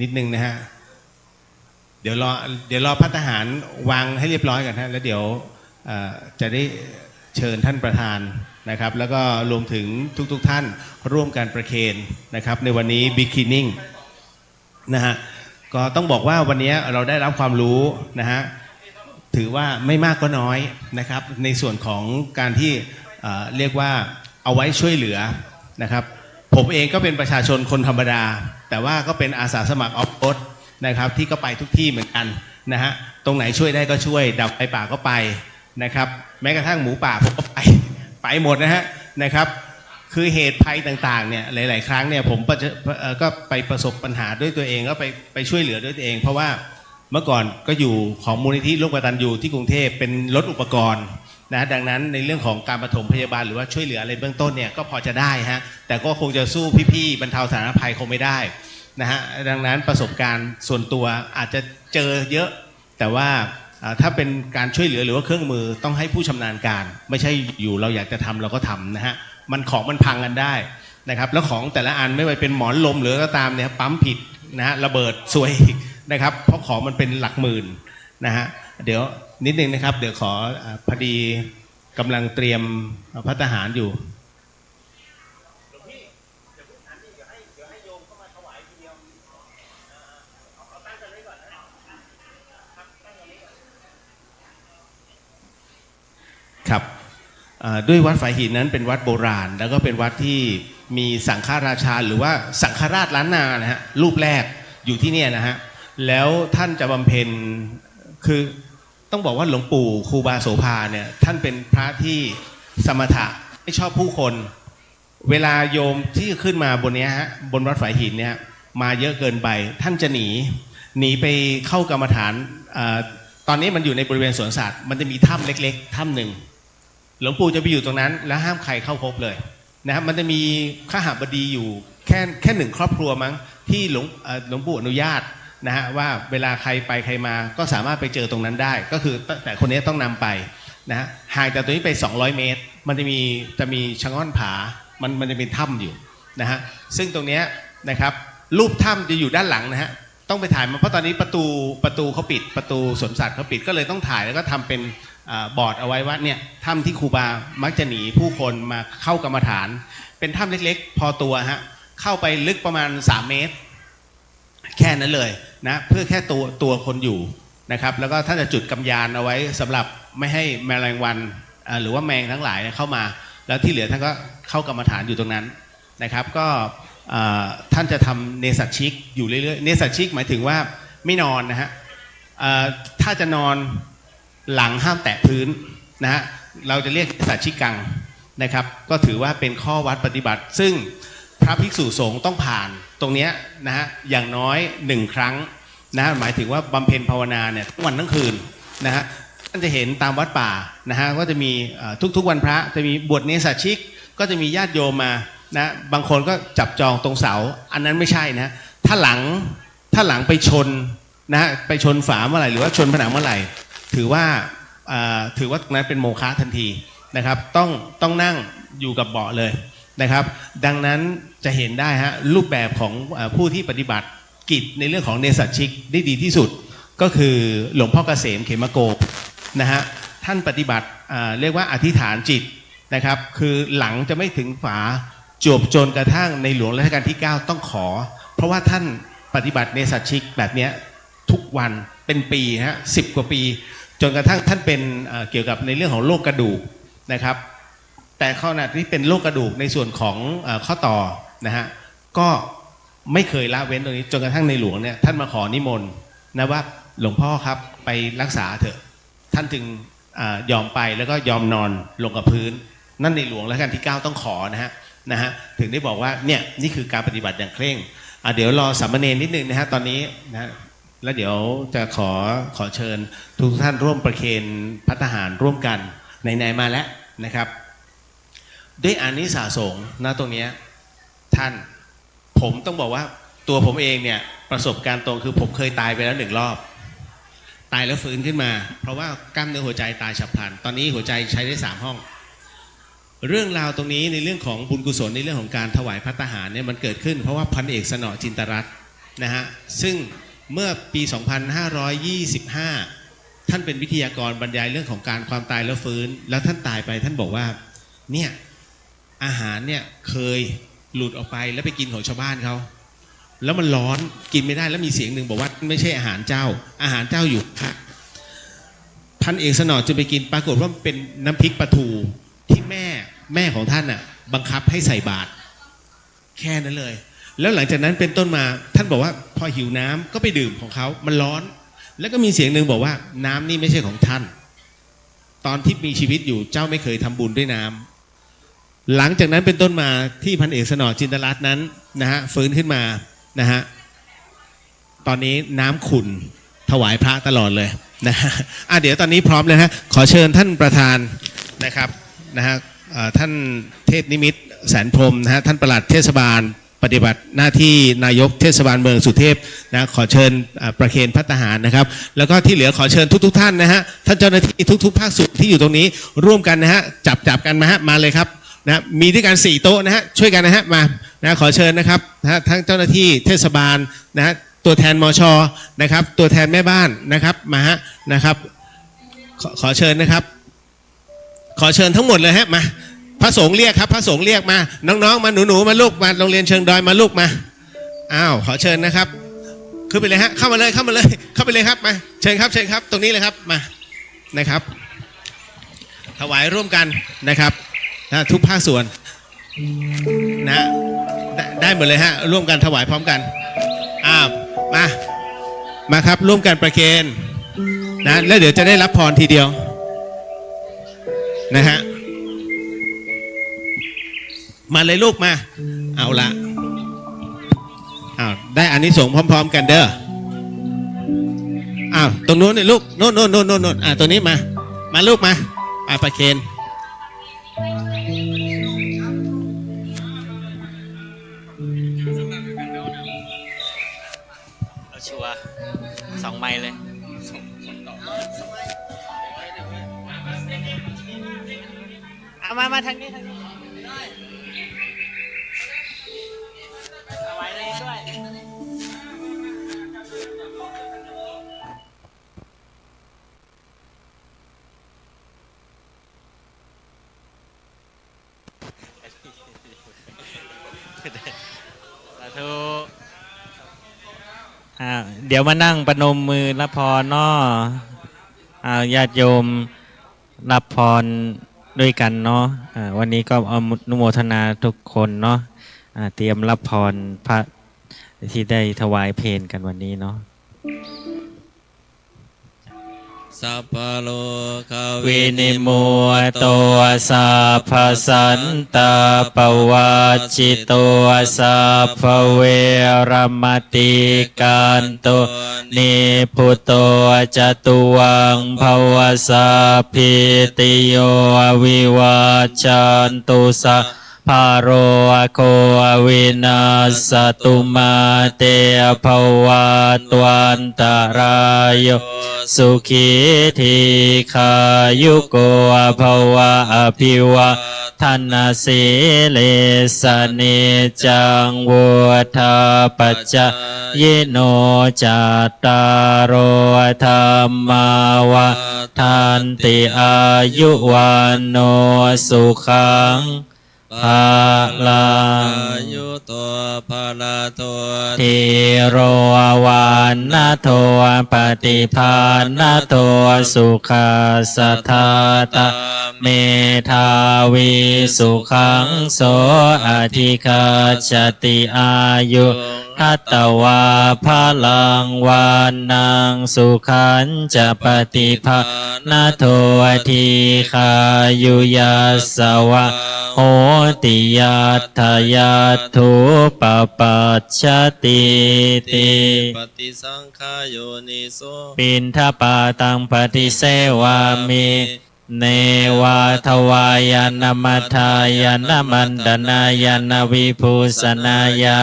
นิดนึงนะฮะเดี๋ยวรอพระทหารวางให้เรียบร้อยก่อนฮะแล้วเดี๋ยวจะได้เชิญท่านประธานนะครับแล้วก็รวมถึงทุกท่านร่วมกันประเคนนะครับในวันนี้ Big Cleaning นะฮะก็ต้องบอกว่าวันนี้เราได้รับความรู้นะฮะถือว่าไม่มากก็น้อยนะครับในส่วนของการที่เรียกว่าเอาไว้ช่วยเหลือนะครับผมเองก็เป็นประชาชนคนธรรมดาแต่ว่าก็เป็นอาสาสมัครออฟโรดนะครับที่ก็ไปทุกที่เหมือนกันนะฮะตรงไหนช่วยได้ก็ช่วยดับไฟป่าก็ไปนะครับแม้กระทั่งหมูป่าผมก็ไปหมดนะครับคือเหตุภัยต่างๆเนี่ยหลายๆครั้งเนี่ยผมก็ไปประสบปัญหาด้วยตัวเองก็ไปช่วยเหลือด้วยตัวเองเพราะว่าเมื่อก่อนก็อยู่ของมูลนิธิร่วมกตัญญูที่กรุงเทพเป็นรถอุปกรณ์นะดังนั้นในเรื่องของการปฐมพยาบาลหรือว่าช่วยเหลืออะไรเบื้องต้นเนี่ยก็พอจะได้ฮะแต่ก็คงจะสู้พี่ๆบรรเทาสาธารณภัยคงไม่ได้นะฮะดังนั้นประสบการณ์ส่วนตัวอาจจะเจอเยอะแต่ว่าถ้าเป็นการช่วยเหลือหรือว่าเครื่องมือต้องให้ผู้ชำนาญการไม่ใช่อยู่เราอยากจะทำเราก็ทำนะฮะมันพังกันได้นะครับแล้วของแต่ละอันไม่ว่าเป็นหมอนลมหรือก็ตามเนี่ยปั๊มผิดนะฮะระเบิดซวยนะครับเพราะของมันเป็นหลักหมื่นนะฮะเดี๋ยวนิดนึงนะครับเดี๋ยวขอพอดีกำลังเตรียมพระทหารอยู่ ครับด้วยวัดฝายหินนั้นเป็นวัดโบราณแล้วก็เป็นวัดที่มีสังฆราชาหรือว่าสังฆราชล้านนานะฮะรูปแรกอยู่ที่เนี่ยนะฮะแล้วท่านจะบำเพ็ญคือต้องบอกว่าหลวงปู่ครูบาโสภาเนี่ยท่านเป็นพระที่สมถะไม่ชอบผู้คนเวลาโยมที่ขึ้นมาบนนี้ฮะบนวัดฝายหินเนี่ยมาเยอะเกินไปท่านจะหนีไปเข้ากรรมฐานตอนนี้มันอยู่ในบริเวณสวนสัตว์มันจะมีถ้ำเล็กๆถ้ำหนึ่งหลวงปู่จะไปอยู่ตรงนั้นแล้วห้ามใครเข้าพบเลยนะครับมันจะมีขหบดีอยู่แค่หนึ่งครอบครัวมั้งที่หลวงปู่อนุญาตนะฮะว่าเวลาใครไปใครมาก็สามารถไปเจอตรงนั้นได้ก็คือแต่คนนี้ต้องนำไปนะฮะห่างจากตรงนี้ไป200 เมตรมันจะมีชะง่อนผามันจะเป็นถ้ำอยู่นะฮะซึ่งตรงนี้นะครับรูปถ้ำจะอยู่ด้านหลังนะฮะต้องไปถ่ายมาเพราะตอนนี้ประตูเขาปิดประตูสวนสัตว์เขาปิดก็เลยต้องถ่ายแล้วก็ทำเป็นบอร์ดเอาไว้ว่าเนี่ยถ้ำที่ครูบามักจะหนีผู้คนมาเข้ากรรมฐานเป็นถ้ำเล็กๆพอตัวฮะเข้าไปลึกประมาณ3 เมตรแค่นั้นเลยนะเพื่อแค่ตัวคนอยู่นะครับแล้วก็ท่านจะจุดกำยานเอาไว้สำหรับไม่ให้แมลงวันหรือว่าแมงทั้งหลายเข้ามาแล้วที่เหลือท่านก็เข้ากรรมฐานอยู่ตรงนั้นนะครับก็ท่านจะทำเนสัชชิกอยู่เรื่อยๆเนสัชชิกหมายถึงว่าไม่นอนนะฮะถ้าจะนอนหลังห้ามแตะพื้นนะฮะเราจะเรียกเนสัชชิกังนะครับก็ถือว่าเป็นข้อวัดปฏิบัติซึ่งพระภิกษุสงฆ์ต้องผ่านตรงนี้นะฮะอย่างน้อย1 ครั้งนะฮะหมายถึงว่าบำเพ็ญภาวนาเนี่ยทั้งวันทั้งคืนนะฮะท่านจะเห็นตามวัดป่านะฮะก็จะมีทุกวันพระจะมีบวชเนสัชชิกก็จะมีญาติโยมมานะบางคนก็จับจองตรงเสาอันนั้นไม่ใช่นะถ้าหลังไปชนนะฮะไปชนฝาเมื่อไหร่หรือว่าชนผนังเมื่อไหร่ถือว่าตรงนั้นเป็นโมฆะทันทีนะครับต้องนั่งอยู่กับเบาะเลยนะครับดังนั้นจะเห็นได้ฮะรูปแบบของผู้ที่ปฏิบัติกิจในเรื่องของเนสัชชิกได้ดีที่สุดก็คือหลวงพ่อเกษมเขมโกนะฮะท่านปฏิบัติเรียกว่าอธิษฐานจิตนะครับคือหลังจะไม่ถึงฝาจวบจนกระทั่งในหลวงรัชกาลที่9ต้องขอเพราะว่าท่านปฏิบัติเนสัชชิกแบบนี้ทุกวันเป็นปีฮะ10 กว่าปีจนกระทั่งท่านเป็นเกี่ยวกับในเรื่องของโรคกระดูกนะครับแต่ขณะที่เป็นโรคกระดูกในส่วนของข้อต่อนะฮะก็ไม่เคยละเว้นตรงนี้จนกระทั่งในหลวงเนี่ยท่านมาขอนิมนต์นะว่าหลวงพ่อครับไปรักษาเถอะท่านจึงยอมไปแล้วก็ยอมนอนลงกับพื้นนั่นในหลวงรัชกาลที่9ต้องขอนะฮะถึงได้บอกว่าเนี่ยนี่คือการปฏิบัติอย่างเคร่งเดี๋ยวรอสามเณรนิดนึงนะฮะตอนนี้นะแล้วเดี๋ยวจะขอเชิญทุกท่านร่วมประเคนภัตตาหารร่วมกันไหนๆมาแล้วนะครับด้วยอานิสงส์นะตรงนี้ท่านผมต้องบอกว่าตัวผมเองเนี่ยประสบการณ์ตรงคือผมเคยตายไปแล้ว1 รอบตายแล้วฟื้นขึ้นมาเพราะว่ากล้ามเนื้อหัวใจตายฉับพลันตอนนี้หัวใจใช้ได้3 ห้องเรื่องราวตรงนี้ในเรื่องของบุญกุศลในเรื่องของการถวายภัตตาหารเนี่ยมันเกิดขึ้นเพราะว่าพันเอกสนอจินตรัตน์นะฮะซึ่งเมื่อปี 2525 ท่านเป็นวิทยากรบรรยายเรื่องของการความตายแล้วฟื้นแล้วท่านตายไปท่านบอกว่าเนี่ยอาหารเนี่ยเคยหลุดออกไปแล้วไปกินของชาวบ้านเขาแล้วมันร้อนกินไม่ได้แล้วมีเสียงหนึ่งบอกว่าไม่ใช่อาหารเจ้าอยู่ค่ะพันเอกสนอจะไปกินปรากฏว่าเป็นน้ำพริกปลาทูที่แม่ของท่านน่ะบังคับให้ใส่บาตรแค่นั้นเลยแล้วหลังจากนั้นเป็นต้นมาท่านบอกว่าพอหิวน้ำก็ไปดื่มของเขามันร้อนแล้วก็มีเสียงหนึ่งบอกว่าน้ำนี่ไม่ใช่ของท่านตอนที่มีชีวิตอยู่เจ้าไม่เคยทำบุญด้วยน้ำหลังจากนั้นเป็นต้นมาที่พันเอกสนอจินตรัตน์นั้นนะฮะฟื้นขึ้นมานะฮะตอนนี้น้ำขุ่นถวายพระตลอดเลยนะฮะเดี๋ยวตอนนี้พร้อมเลยฮะขอเชิญท่านประธานนะครับนะฮะท่านเทพนิมิตรแสนพรหมนะฮะท่านปลัดเทศบาลปฏิบัติหน้าที่นายกเทศบาลเมืองสุเทพนะขอเชิญประเคนภัตตาหารนะครับแล้วก็ที่เหลือขอเชิญทุกท่านนะฮะท่านเจ้าหน้าที่ทุกภาคส่วนที่อยู่ตรงนี้ร่วมกันนะฮะจับกันมาเลยครับนะมีด้วยกัน4 โต๊ะนะฮะช่วยกันนะฮะมานะขอเชิญนะครับนะฮะทั้งเจ้าหน้าที่เทศบาลนะฮะตัวแทนมช.นะครับตัวแทนแม่บ้านนะครับมาฮะนะครับขอเชิญนะครับขอเชิญทั้งหมดเลยฮะมาพระสงฆ์เรียกครับพระสงฆ์เรียกมาน้องๆมาหนูๆมาลูกมาโรงเรียนเชิงดอยมาลูกมาขอเชิญนะครับขึ้นไปเลยฮะเข้าไปเลยเข้าไปเลยครับมาเชิญครับตรงนี้เลยครับมานะครับ ถวายร่วมกันนะครับทุกภาคส่วนนะได้หมดเลยฮะร่วมกันถวายพร้อมกันมาครับร่วมกันประเคนนะแล้วเดี๋ยวจะได้รับพรทีเดียวนะฮะมาเลยลูกมาเอาละได้อานิสงส์พร้อมๆกันเด้อตรงนู้นนี่ลูกโน่นตัวนี้มาลูกมาประเคนเอาชัวร์2 ไมล์เลยเอามาทางนี้เอาไว้เลยด้วยสาธุเดี๋ยวมานั่งประนมมือรับพรเนาะญาติโยมรับพรด้วยกันเนาะวันนี้ก็อนุโมทนาทุกคนเนาะเตรียมรับพรพระที่ได้ถวายเพลกันวันนี้เนาะสัพพโลกวินิโมโตสัพพสันตาปวัจจิโตสัพพเวรมติกันโตนิพุตโตจตุวังภวสัพพิติโยวิวัจจันตุสัพพาโรโควินาสตุมาเตภวัตวันตรายโยสุขีทีขายุโกภวะอภิวะทนาสิเลสเนจังวุธาปัจจยโนจัตตารโอธรรมาวะทันติอายุวันโนสุขังภาลังยุโตภาลาโตทิโรวานนาโทปฏิภาณโทสุขาสัทธาตะเมธาวิสุขังโสอธิคาจติอายุทัตตวาภาลังวานังสุขันจะปฏิภาณโททีขายุยัสสวะโหติยัตถยัตถุปปัจฉติติปฏิสังขายโยนิโสปินทปาตังปฏิเสวามิเนวาทวายานมัทธายานมันดนายานวิภูสนายา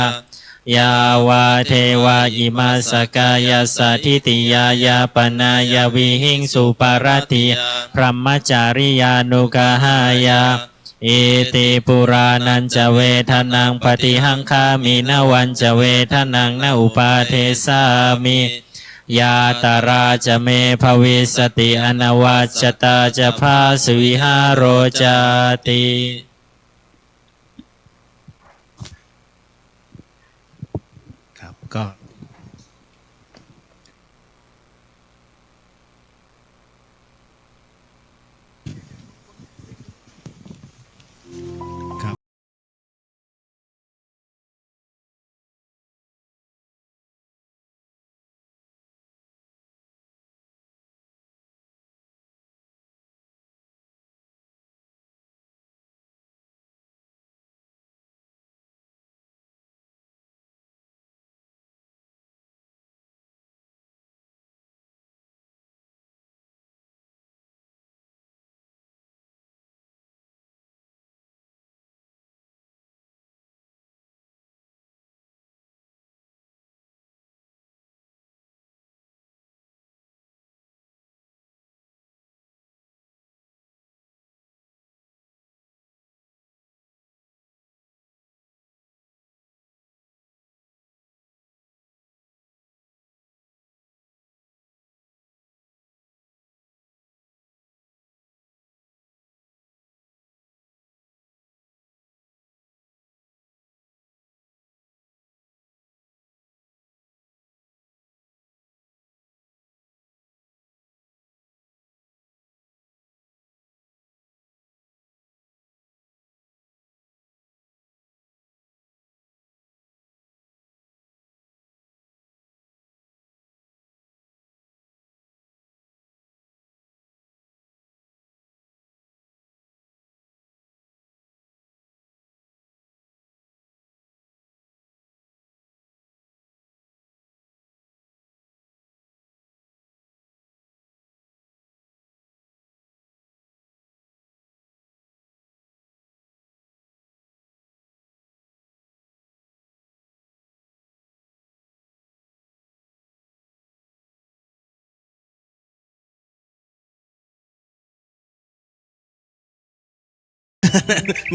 ยาวาเทวาอิมาสกายาสัทิติยายาปนายาวิหิงสุปารติพรหมจาริยานุกาหายาอิติปุรานันจะเวทนังปฏิหังคามินวันจะเวทนังนอุปาเทสามิยาตาราจะเมภวิสติอนวัจจตาจะพาสวิหารโรจาติครับก็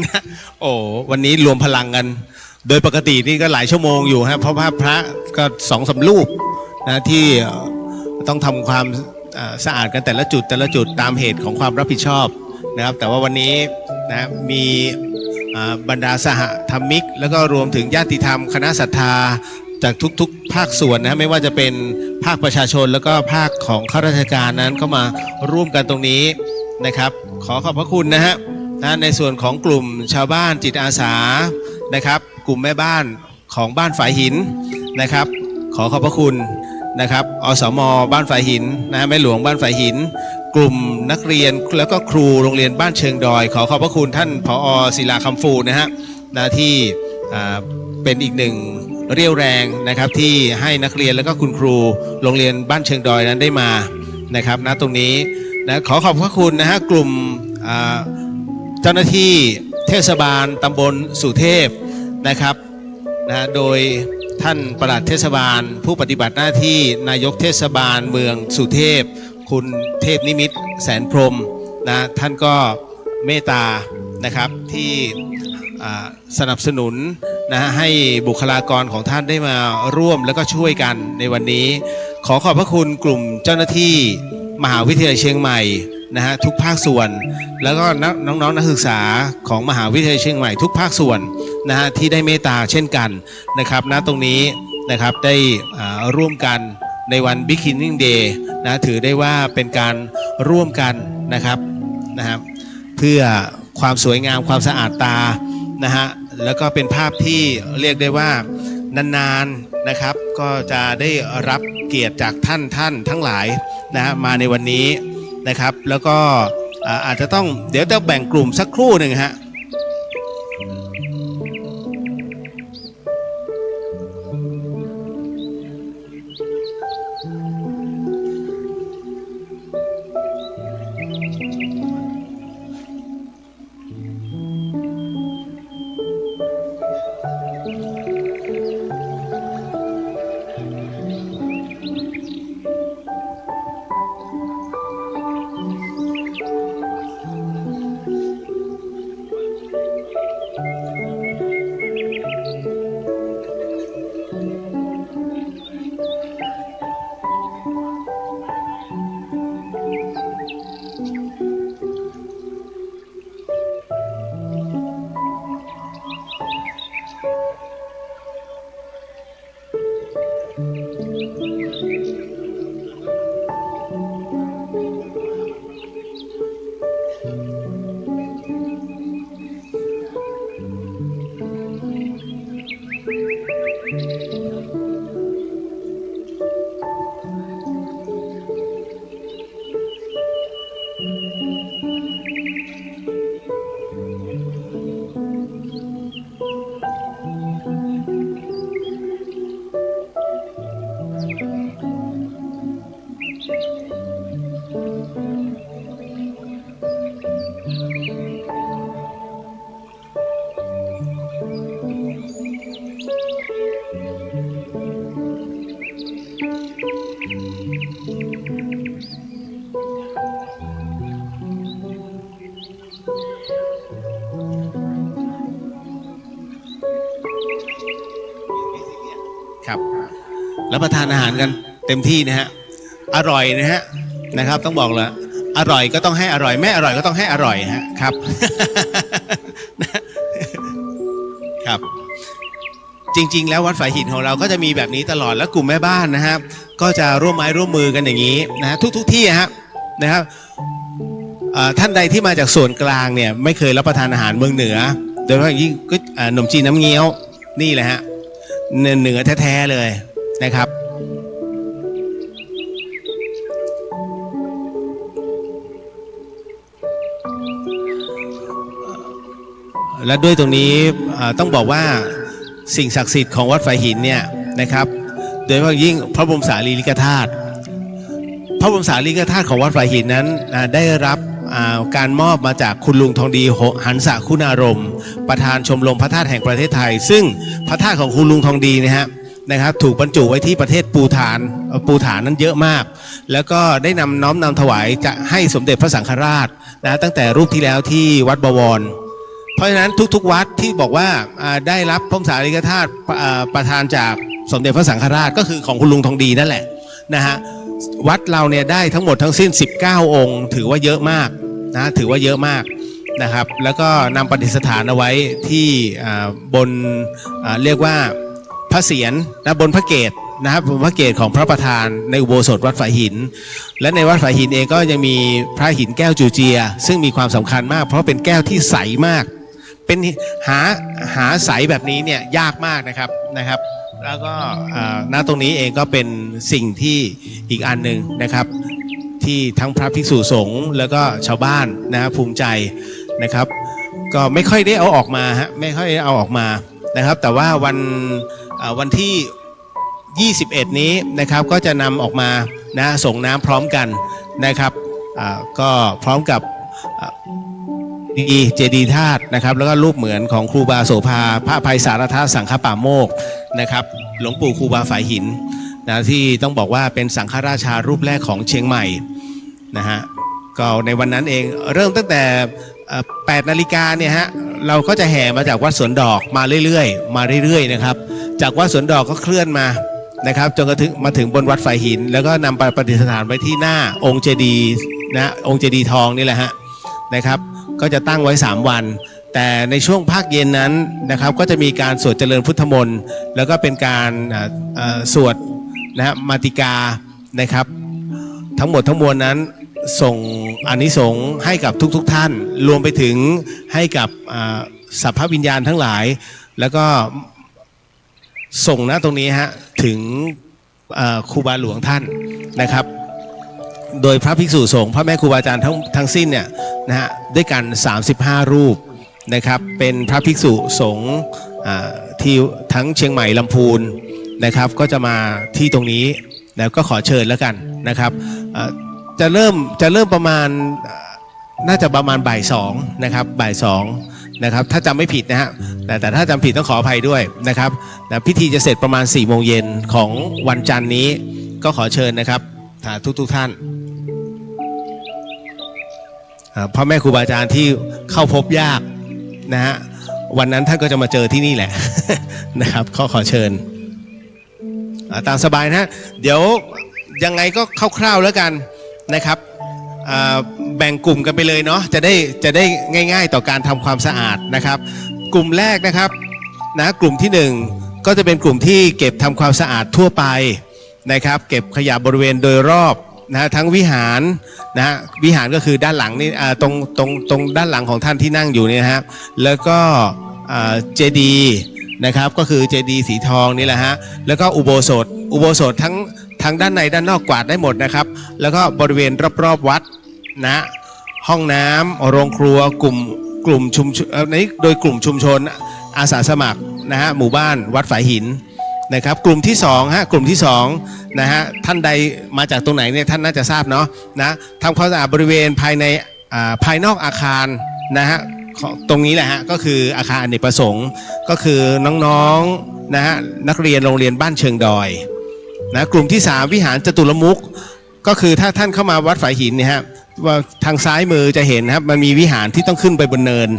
นะโอ้วันนี้รวมพลังกันโดยปกตินี่ก็หลายชั่วโมงอยู่ฮะเพราะว่าพระก็2-3 รูปนะที่ต้องทำความสะอาดกันแต่ละจุดตามเหตุของความรับผิดชอบนะครับแต่ว่าวันนี้นะมีบรรดาสหธรรมิกแล้วก็รวมถึงญาติธรรมคณะศรัทธาจากทุกๆภาคส่วนนะไม่ว่าจะเป็นภาคประชาชนแล้วก็ภาคของข้าราชการนั้นก็มาร่วมกันตรงนี้นะครับขอขอบพระคุณนะฮะในส่วนของกลุ่มชาวบ้านจิตอาสานะครับกลุ่มแม่บ้านของบ้านฝายหินนะครับขอขอบพระคุณนะครับอสม.บ้านฝายหินนะแม่หลวงบ้านฝายหินกลุ่มนักเรียนแล้วก็ครูโรงเรียนบ้านเชิงดอยขอขอบพระคุณท่านผอ.ศิลาคำฟูนะฮะที่เป็นอีกหนึ่งเรี่ยวแรงนะครับที่ให้นักเรียนแล้วก็คุณครูโรงเรียนบ้านเชิงดอยนั้นได้มานะครับณตรงนี้นะขอขอบพระคุณนะฮะกลุ่มเจ้าหน้าที่เทศบาลตำบลสุเทพนะครับนะโดยท่านปลัดเทศบาลผู้ปฏิบัติหน้าที่นายกเทศบาลเมืองสุเทพคุณเทพนิมิตรแสนพรหมนะท่านก็เมตตานะครับที่สนับสนุนนะให้บุคลากรของท่านได้มาร่วมแล้วก็ช่วยกันในวันนี้ขอขอบพระคุณกลุ่มเจ้าหน้าที่มหาวิทยาลัยเชียงใหม่นะฮะทุกภาคส่วนแล้วก็น้องๆนักศึกษาของมหาวิทยาลัยเชียงใหม่ทุกภาคส่วนนะฮะที่ได้เมตตาเช่นกันนะครับณตรงนี้นะครับได้ร่วมกันในวัน Beginning Day นะถือได้ว่าเป็นการร่วมกันนะครับเพื่อความสวยงามความสะอาดตานะฮะแล้วก็เป็นภาพที่เรียกได้ว่านานๆนะครับก็จะได้รับเกียรติจากท่านทั้งหลายนะฮะมาในวันนี้นะครับแล้วก็อาจจะต้องเดี๋ยวจะแบ่งกลุ่มสักครู่หนึ่งฮะครับรับประทานอาหารกันเต็มที่นะฮะอร่อยนะฮะนะครับต้องบอกเลยอร่อยก็ต้องให้อร่อยไม่อร่อยก็ต้องให้อร่อยฮะครับ ครับจริงๆแล้ววัดฝายหินของเราก็จะมีแบบนี้ตลอดแล้วกลุ่มแม่บ้านนะครับก็จะร่วมไม้ร่วมมือกันอย่างนี้นะทุกที่นะครับท่านใดที่มาจากส่วนกลางเนี่ยไม่เคยรับประทานอาหารเมืองเหนือโดยเฉพาะยิ่งก็ขนมจีนน้ำเงี้ยวนี่แหละฮะเหนือแท้ๆเลยนะครับและด้วยตรงนี้ต้องบอกว่าสิ่งศักดิ์สิทธิ์ของวัดฝายหินเนี่ยนะครับโดยเฉพาะยิ่งพระบรมสารีริกธาตุของวัดฝายหินนั้นได้รับการมอบมาจากคุณลุงทองดีหันษะคุณารมณ์ประธานชมรมพระธาตุแห่งประเทศไทยซึ่งพระธาตุของคุณลุงทองดีนะครับถูกบรรจุไว้ที่ประเทศปูฐานนั้นเยอะมากแล้วก็ได้น้อมนำถวายจะให้สมเด็จพระสังฆราชนะตั้งแต่รูปที่แล้วที่วัดบวร เพราะฉะนั้นทุกๆวัดที่บอกว่าได้รับพระสารีริกธาตุประทานจากสมเด็จพระสังฆราชก็คือของคุณลุงทองดีนั่นแหละนะฮะวัดเราเนี่ยได้ทั้งหมดทั้งสิ้น19องค์ถือว่าเยอะมากนะถือว่าเยอะมากนะครับแล้วก็นำประดิษฐานเอาไว้ที่บนเรียกว่าพระเศียรนะบนพระเกศนะครับบนพระเกศของพระประธานในอุโบสถวัดฝายหินและในวัดฝายหินเองก็ยังมีพระหินแก้วจูเจียซึ่งมีความสำคัญมากเพราะเป็นแก้วที่ใสมากเป็นหาใสแบบนี้เนี่ยยากมากนะครับแล้วก็ณตรงนี้เองก็เป็นสิ่งที่อีกอันหนึ่งนะครับที่ทั้งพระภิกษุสงฆ์แล้วก็ชาวบ้านนะภูมิใจนะครับก็ไม่ค่อยได้เอาออกมาฮะไม่ค่อยได้เอาออกมานะครับแต่ว่าวันที่21นี้นะครับก็จะนำออกมานะส่งน้ำพร้อมกันนะครับก็พร้อมกับเจดีย์ธาตุนะครับแล้วก็รูปเหมือนของครูบาโสภาพระอภัยสารทาสังฆปาโมกข์นะครับหลวงปู่ครูบาฝายหินนะที่ต้องบอกว่าเป็นสังฆราชารูปแรกของเชียงใหม่นะฮะก็ในวันนั้นเองเริ่มตั้งแต่8 นาฬิกาเนี่ยฮะเราก็จะแห่มาจากวัดสวนดอกมาเรื่อยๆนะครับจากวัดสวนดอกก็เคลื่อนมานะครับจนกระทั่งมาถึงบนวัดฝายหินแล้วก็นำไปประดิษฐานไว้ที่หน้าองค์เจดีย์นะองค์เจดีย์ทองนี่แหละฮะนะครับก็จะตั้งไว้3วันแต่ในช่วงภาคเย็นนั้นนะครับก็จะมีการสวดเจริญพุทธมนต์แล้วก็เป็นการสวดนะฮะมาติกานะครับทั้งหมดทั้งมวลนั้นส่งอานิสงส์ให้กับทุกท่านรวมไปถึงให้กับสัพพวิญญาณทั้งหลายแล้วก็ส่งนะตรงนี้ฮะถึงครูบาหลวงท่านนะครับโดยพระภิกษุสงฆ์พระแม่ครูบาอาจารย์ทั้งสิ้นเนี่ยนะฮะด้วยกัน35รูปนะครับเป็นพระภิกษุสงฆ์ที่ทั้งเชียงใหม่ลำพูนนะครับก็จะมาที่ตรงนี้แล้วก็ขอเชิญแล้วกันนะครับจะเริ่มประมาณน่าจะประมาณบ่าย2นะครับบ่าย2นะครับถ้าจำไม่ผิดนะฮะแต่ถ้าจำผิดต้องขออภัยด้วยนะครับพิธีจะเสร็จประมาณ4 โมงเย็นของวันจันทร์นี้ก็ขอเชิญนะครับทุกท่านพ่อแม่ครูบาอาจารย์ที่เข้าพบยากนะฮะวันนั้นท่านก็จะมาเจอที่นี่แหละ นะครับขอเชิญตามสบายนะเดี๋ยวยังไงก็คร่าวๆแล้วกันนะครับแบ่งกลุ่มกันไปเลยเนาะจะได้ง่ายๆต่อการทำความสะอาดนะครับกลุ่มแรกนะครับนะกลุ่มที่1ก็จะเป็นกลุ่มที่เก็บทำความสะอาดทั่วไปนะครับเก็บขยะบริเวณโดยรอบนะทั้งวิหารนะวิหารก็คือด้านหลังนี่ตรงด้านหลังของท่านที่นั่งอยู่นี่นะฮะแล้วก็เจดีย์นะครับก็คือเจดีย์สีทองนี่แหละฮะแล้วก็อุโบสถทั้งด้านในด้านนอกกวาดได้หมดนะครับแล้วก็บริเวณรอบๆวัดนะห้องน้ำโรงครัวกลุ่มชุมชนนี้โดยกลุ่มชุมชนอาสาสมัครนะฮะหมู่บ้านวัดฝายหินนะครับกลุ่มที่2ฮะกลุ่มที่2นะฮะท่านใดมาจากตรงไหนเนี่ยท่านน่าจะทราบเนาะนะทำความสะอาดบริเวณภายนอกอาคารนะฮะตรงนี้แหละฮะก็คืออาคารอเนกประสงค์ก็คือน้องๆนะฮะนักเรียนโรงเรียนบ้านเชิงดอยนะกลุ่มที่3วิหารจตุรมุขก็คือถ้าท่านเข้ามาวัดฝายหินเนี่ยฮะว่าทางซ้ายมือจะเห็นนะครับมันมีวิหารที่ต้องขึ้นไปบนเนิน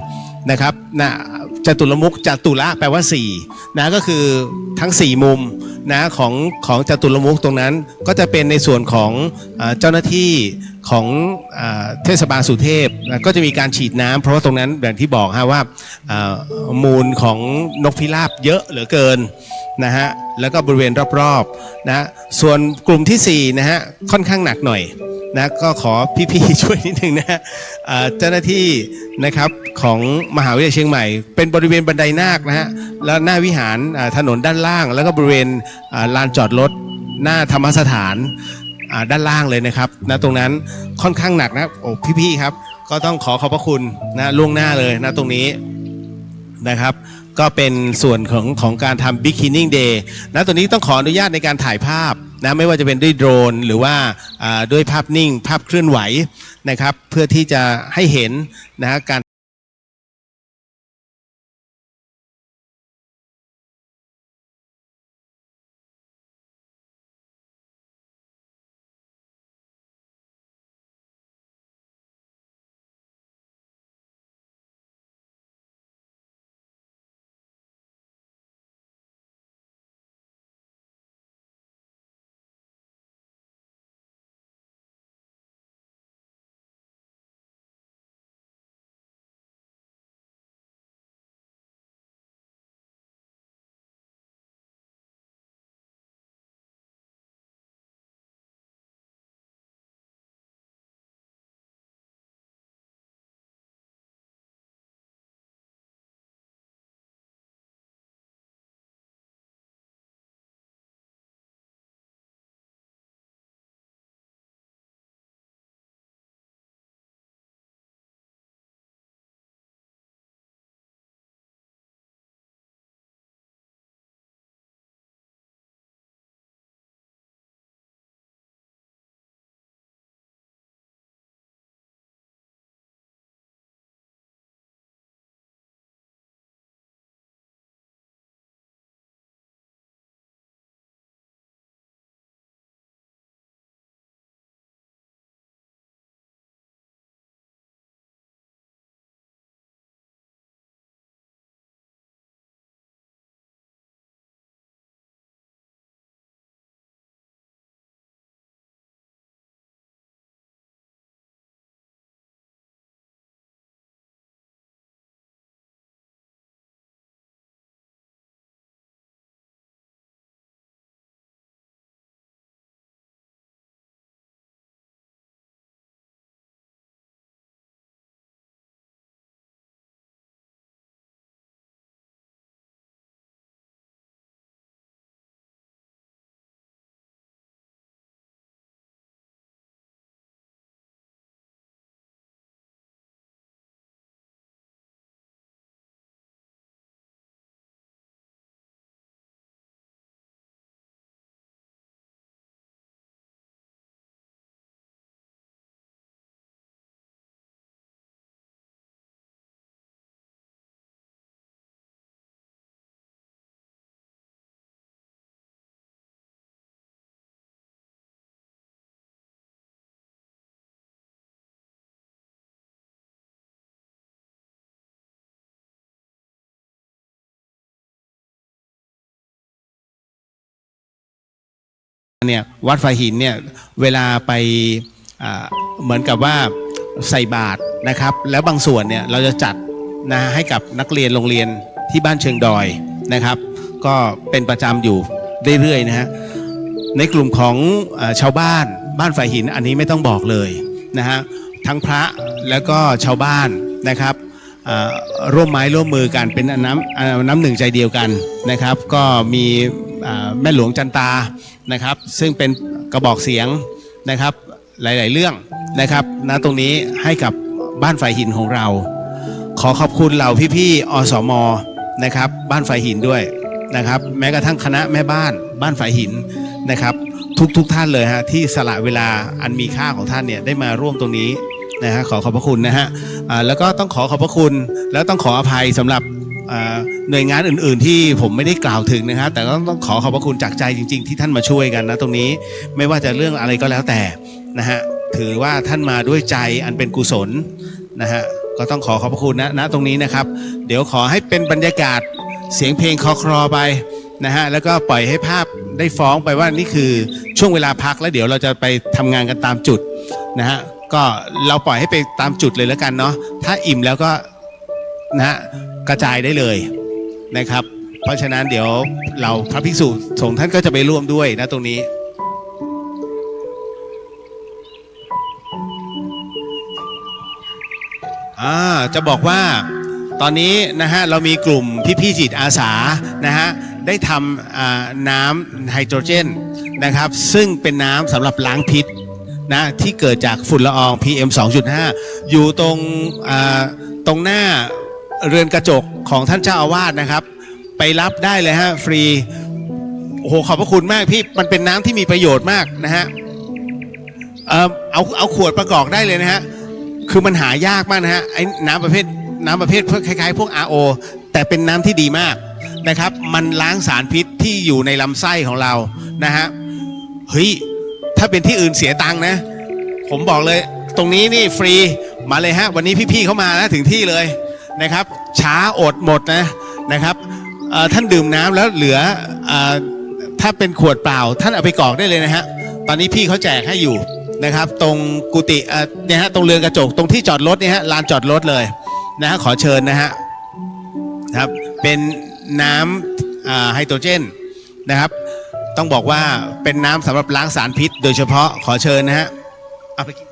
นะครับนะจตุรมุขจตุระแปลว่า4นะก็คือทั้ง4มุมนะของจตุรมุขตรงนั้นก็จะเป็นในส่วนของเจ้าหน้าที่ของเทศบาลสุเทพก็จะมีการฉีดน้ำเพราะว่าตรงนั้นอย่างที่บอกฮะว่ามูลของนกพิราบเยอะเหลือเกินนะฮะแล้วก็บริเวณรอบๆนะส่วนกลุ่มที่4นะฮะค่อนข้างหนักหน่อยนะก็ขอพี่ๆช่วยนิดนึงนะเจ้าหน้าที่นะครับของมหาวิทยาลัยเชียงใหม่เป็นบริเวณบันไดนาคนะฮะแล้วหน้าวิหารถนนด้านล่างแล้วก็บริเวณลานจอดรถหน้าธรรมสถานด้านล่างเลยนะครับนะตรงนั้นค่อนข้างหนักนะโอ้พี่ๆครับก็ต้องขอบพระคุณนะล่วงหน้าเลยนะตรงนี้นะครับก็เป็นส่วนของการทำ Beginning Day นะตัวนี้ต้องขออนุญาตในการถ่ายภาพนะไม่ว่าจะเป็นด้วยโดรนหรือว่าด้วยภาพนิ่งภาพเคลื่อนไหวนะครับเพื่อที่จะให้เห็นนะการ เนี่ยวัดฝ่ายหินเนี่ยเวลาไปเหมือนกับว่าใส่บาตรนะครับแล้วบางส่วนเนี่ยเราจะจัดนะให้กับนักเรียนโรงเรียนที่บ้านเชิงดอยนะครับก็เป็นประจำอยู่เรื่อยๆนะฮะในกลุ่มของชาวบ้านฝ่ายหินอันนี้ไม่ต้องบอกเลยนะฮะทั้งพระแล้วก็ชาวบ้านนะครับร่วมไม้ร่วมมือกันเป็นน้ำหนึ่งใจเดียวกันนะครับก็มีแม่หลวงจันตานะครับซึ่งเป็นกระบอกเสียงนะครับหลายๆเรื่องนะครับณตรงนี้ให้กับบ้านฝ่ายหินของเราขอขอบคุณเหล่าพี่ๆอสม.นะครับบ้านฝ่ายหินด้วยนะครับแม้กระทั่งคณะแม่บ้านฝ่ายหินนะครับทุกท่านเลยฮะที่สละเวลาอันมีค่าของท่านเนี่ยได้มาร่วมตรงนี้นะฮะขอขอบพระคุณนะฮะแล้วก็ต้องขอขอบพระคุณแล้วต้องขออภัยสำหรับหน่วยงานอื่นๆที่ผมไม่ได้กล่าวถึงนะครับแต่ก็ต้องขอขอบพระคุณจากใจจริงๆที่ท่านมาช่วยกันนะตรงนี้ไม่ว่าจะเรื่องอะไรก็แล้วแต่นะฮะถือว่าท่านมาด้วยใจอันเป็นกุศลนะฮะก็ต้องขอขอบพระคุณนะตรงนี้นะครับเดี๋ยวขอให้เป็นบรรยากาศเสียงเพลงคลอๆไปนะฮะแล้วก็ปล่อยให้ภาพได้ฟ้องไปว่านี่คือช่วงเวลาพักแล้วเดี๋ยวเราจะไปทำงานกันตามจุดนะฮะก็เราปล่อยให้ไปตามจุดเลยแล้วกันเนาะถ้าอิ่มแล้วก็นะฮะกระจายได้เลยนะครับเพราะฉะนั้นเดี๋ยวเราพระภิกษุสงฆ์ท่านก็จะไปร่วมด้วยนะตรงนี้จะบอกว่าตอนนี้นะฮะเรามีกลุ่มพี่ๆจิตอาสานะฮะได้ทำน้ำไฮโดรเจนนะครับซึ่งเป็นน้ำสำหรับล้างพิษนะที่เกิดจากฝุ่นละออง PM 2.5 อยู่ตรงหน้าเรือนกระจกของท่านเจ้าอาวาสนะครับไปรับได้เลยฮะฟรีโอ้โหขอบพระคุณมากพี่มันเป็นน้ำที่มีประโยชน์มากนะฮะเอาขวดประกอบได้เลยนะฮะคือมันหายากมากนะฮะไอ้น้ำประเภทคล้ายๆพวก RO แต่เป็นน้ำที่ดีมากนะครับมันล้างสารพิษที่อยู่ในลำไส้ของเรานะฮะเฮ้ยถ้าเป็นที่อื่นเสียตังค์นะผมบอกเลยตรงนี้นี่ฟรีมาเลยฮะวันนี้พี่ๆเขามาแล้วถึงที่เลยนะครับช้าอดหมดนะครับท่านดื่มน้ำแล้วเหลือถ้าเป็นขวดเปล่าท่านเอาไปกรอกได้เลยนะฮะตอนนี้พี่เขาแจกให้อยู่นะครับตรงกุฏิเนี่ยฮะตรงเรือนกระจกตรงที่จอดรถเนี่ยฮะลานจอดรถเลยนะฮะขอเชิญนะฮะครับเป็นน้ำไฮโดรเจนนะครับต้องบอกว่าเป็นน้ำสำหรับล้างสารพิษโดยเฉพาะขอเชิญนะฮะเอาไปกิน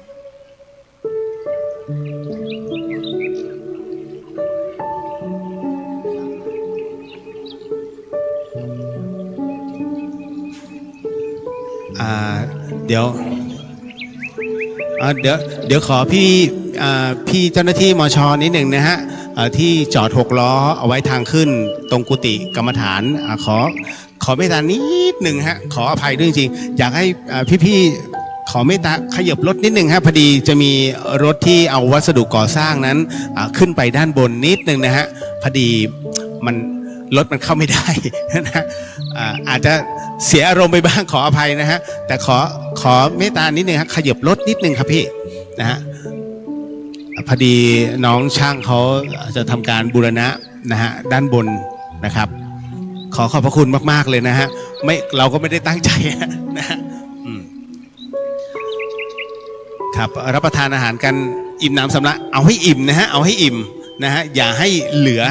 เดี๋ยวขอพี่เจ้าหน้าที่มช.นิดหนึ่งนะฮะที่จอด6 ล้อเอาไว้ทางขึ้นตรงกุฏิกรรมฐานขอเมตตานิดหนึ่งฮะขออภัยด้วยจริงๆอยากให้พี่ขอเมตตาขยับรถนิดหนึ่งฮะพอดีจะมีรถที่เอาวัสดุก่อสร้างนั้นขึ้นไปด้านบนนิดหนึ่งนะฮะพอดีรถมันเข้าไม่ได้นะอาจจะเสียอารมณ์ไปบ้างขออภัยนะฮะแต่ขอเมตตานิดนึงครับขยับรถนิดนึงครับพี่นะฮะพอดีน้องช่างเขาจะทำการบูรณะนะฮะด้านบนนะครับขอบพระคุณมากๆเลยนะฮะเราก็ไม่ได้ตั้งใจนะฮะครับรับประทานอาหารกันอิ่มน้ำสำราญเอาให้อิ่มนะฮะเอาให้อิ่มนะฮะอย่าให้เหลือ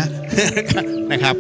นะครับ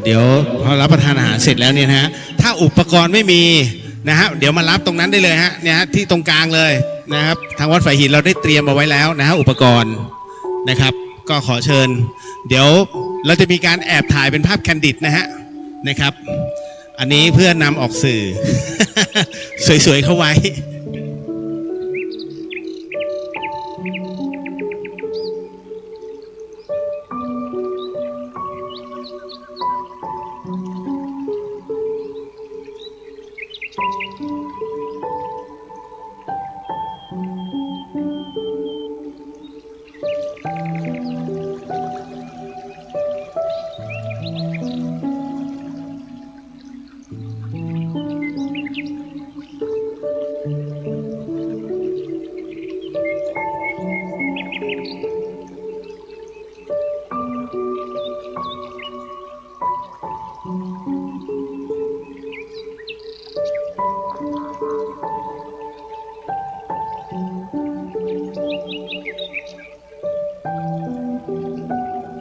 เดี๋ยวพอรับประทานอาหารเสร็จแล้วเนี่ยนะฮะถ้าอุปกรณ์ไม่มีนะฮะเดี๋ยวมารับตรงนั้นได้เลยฮะเนี่ยฮะที่ตรงกลางเลยนะครับทางวัดฝ่ายหินเราได้เตรียมเอาไว้แล้วนะฮะอุปกรณ์ นะครับก็ขอเชิญเดี๋ยวเราจะมีการแอบถ่ายเป็นภาพแคนดิดนะครับอันนี้เพื่อนำออกสื่อ สวยๆเข้าไว้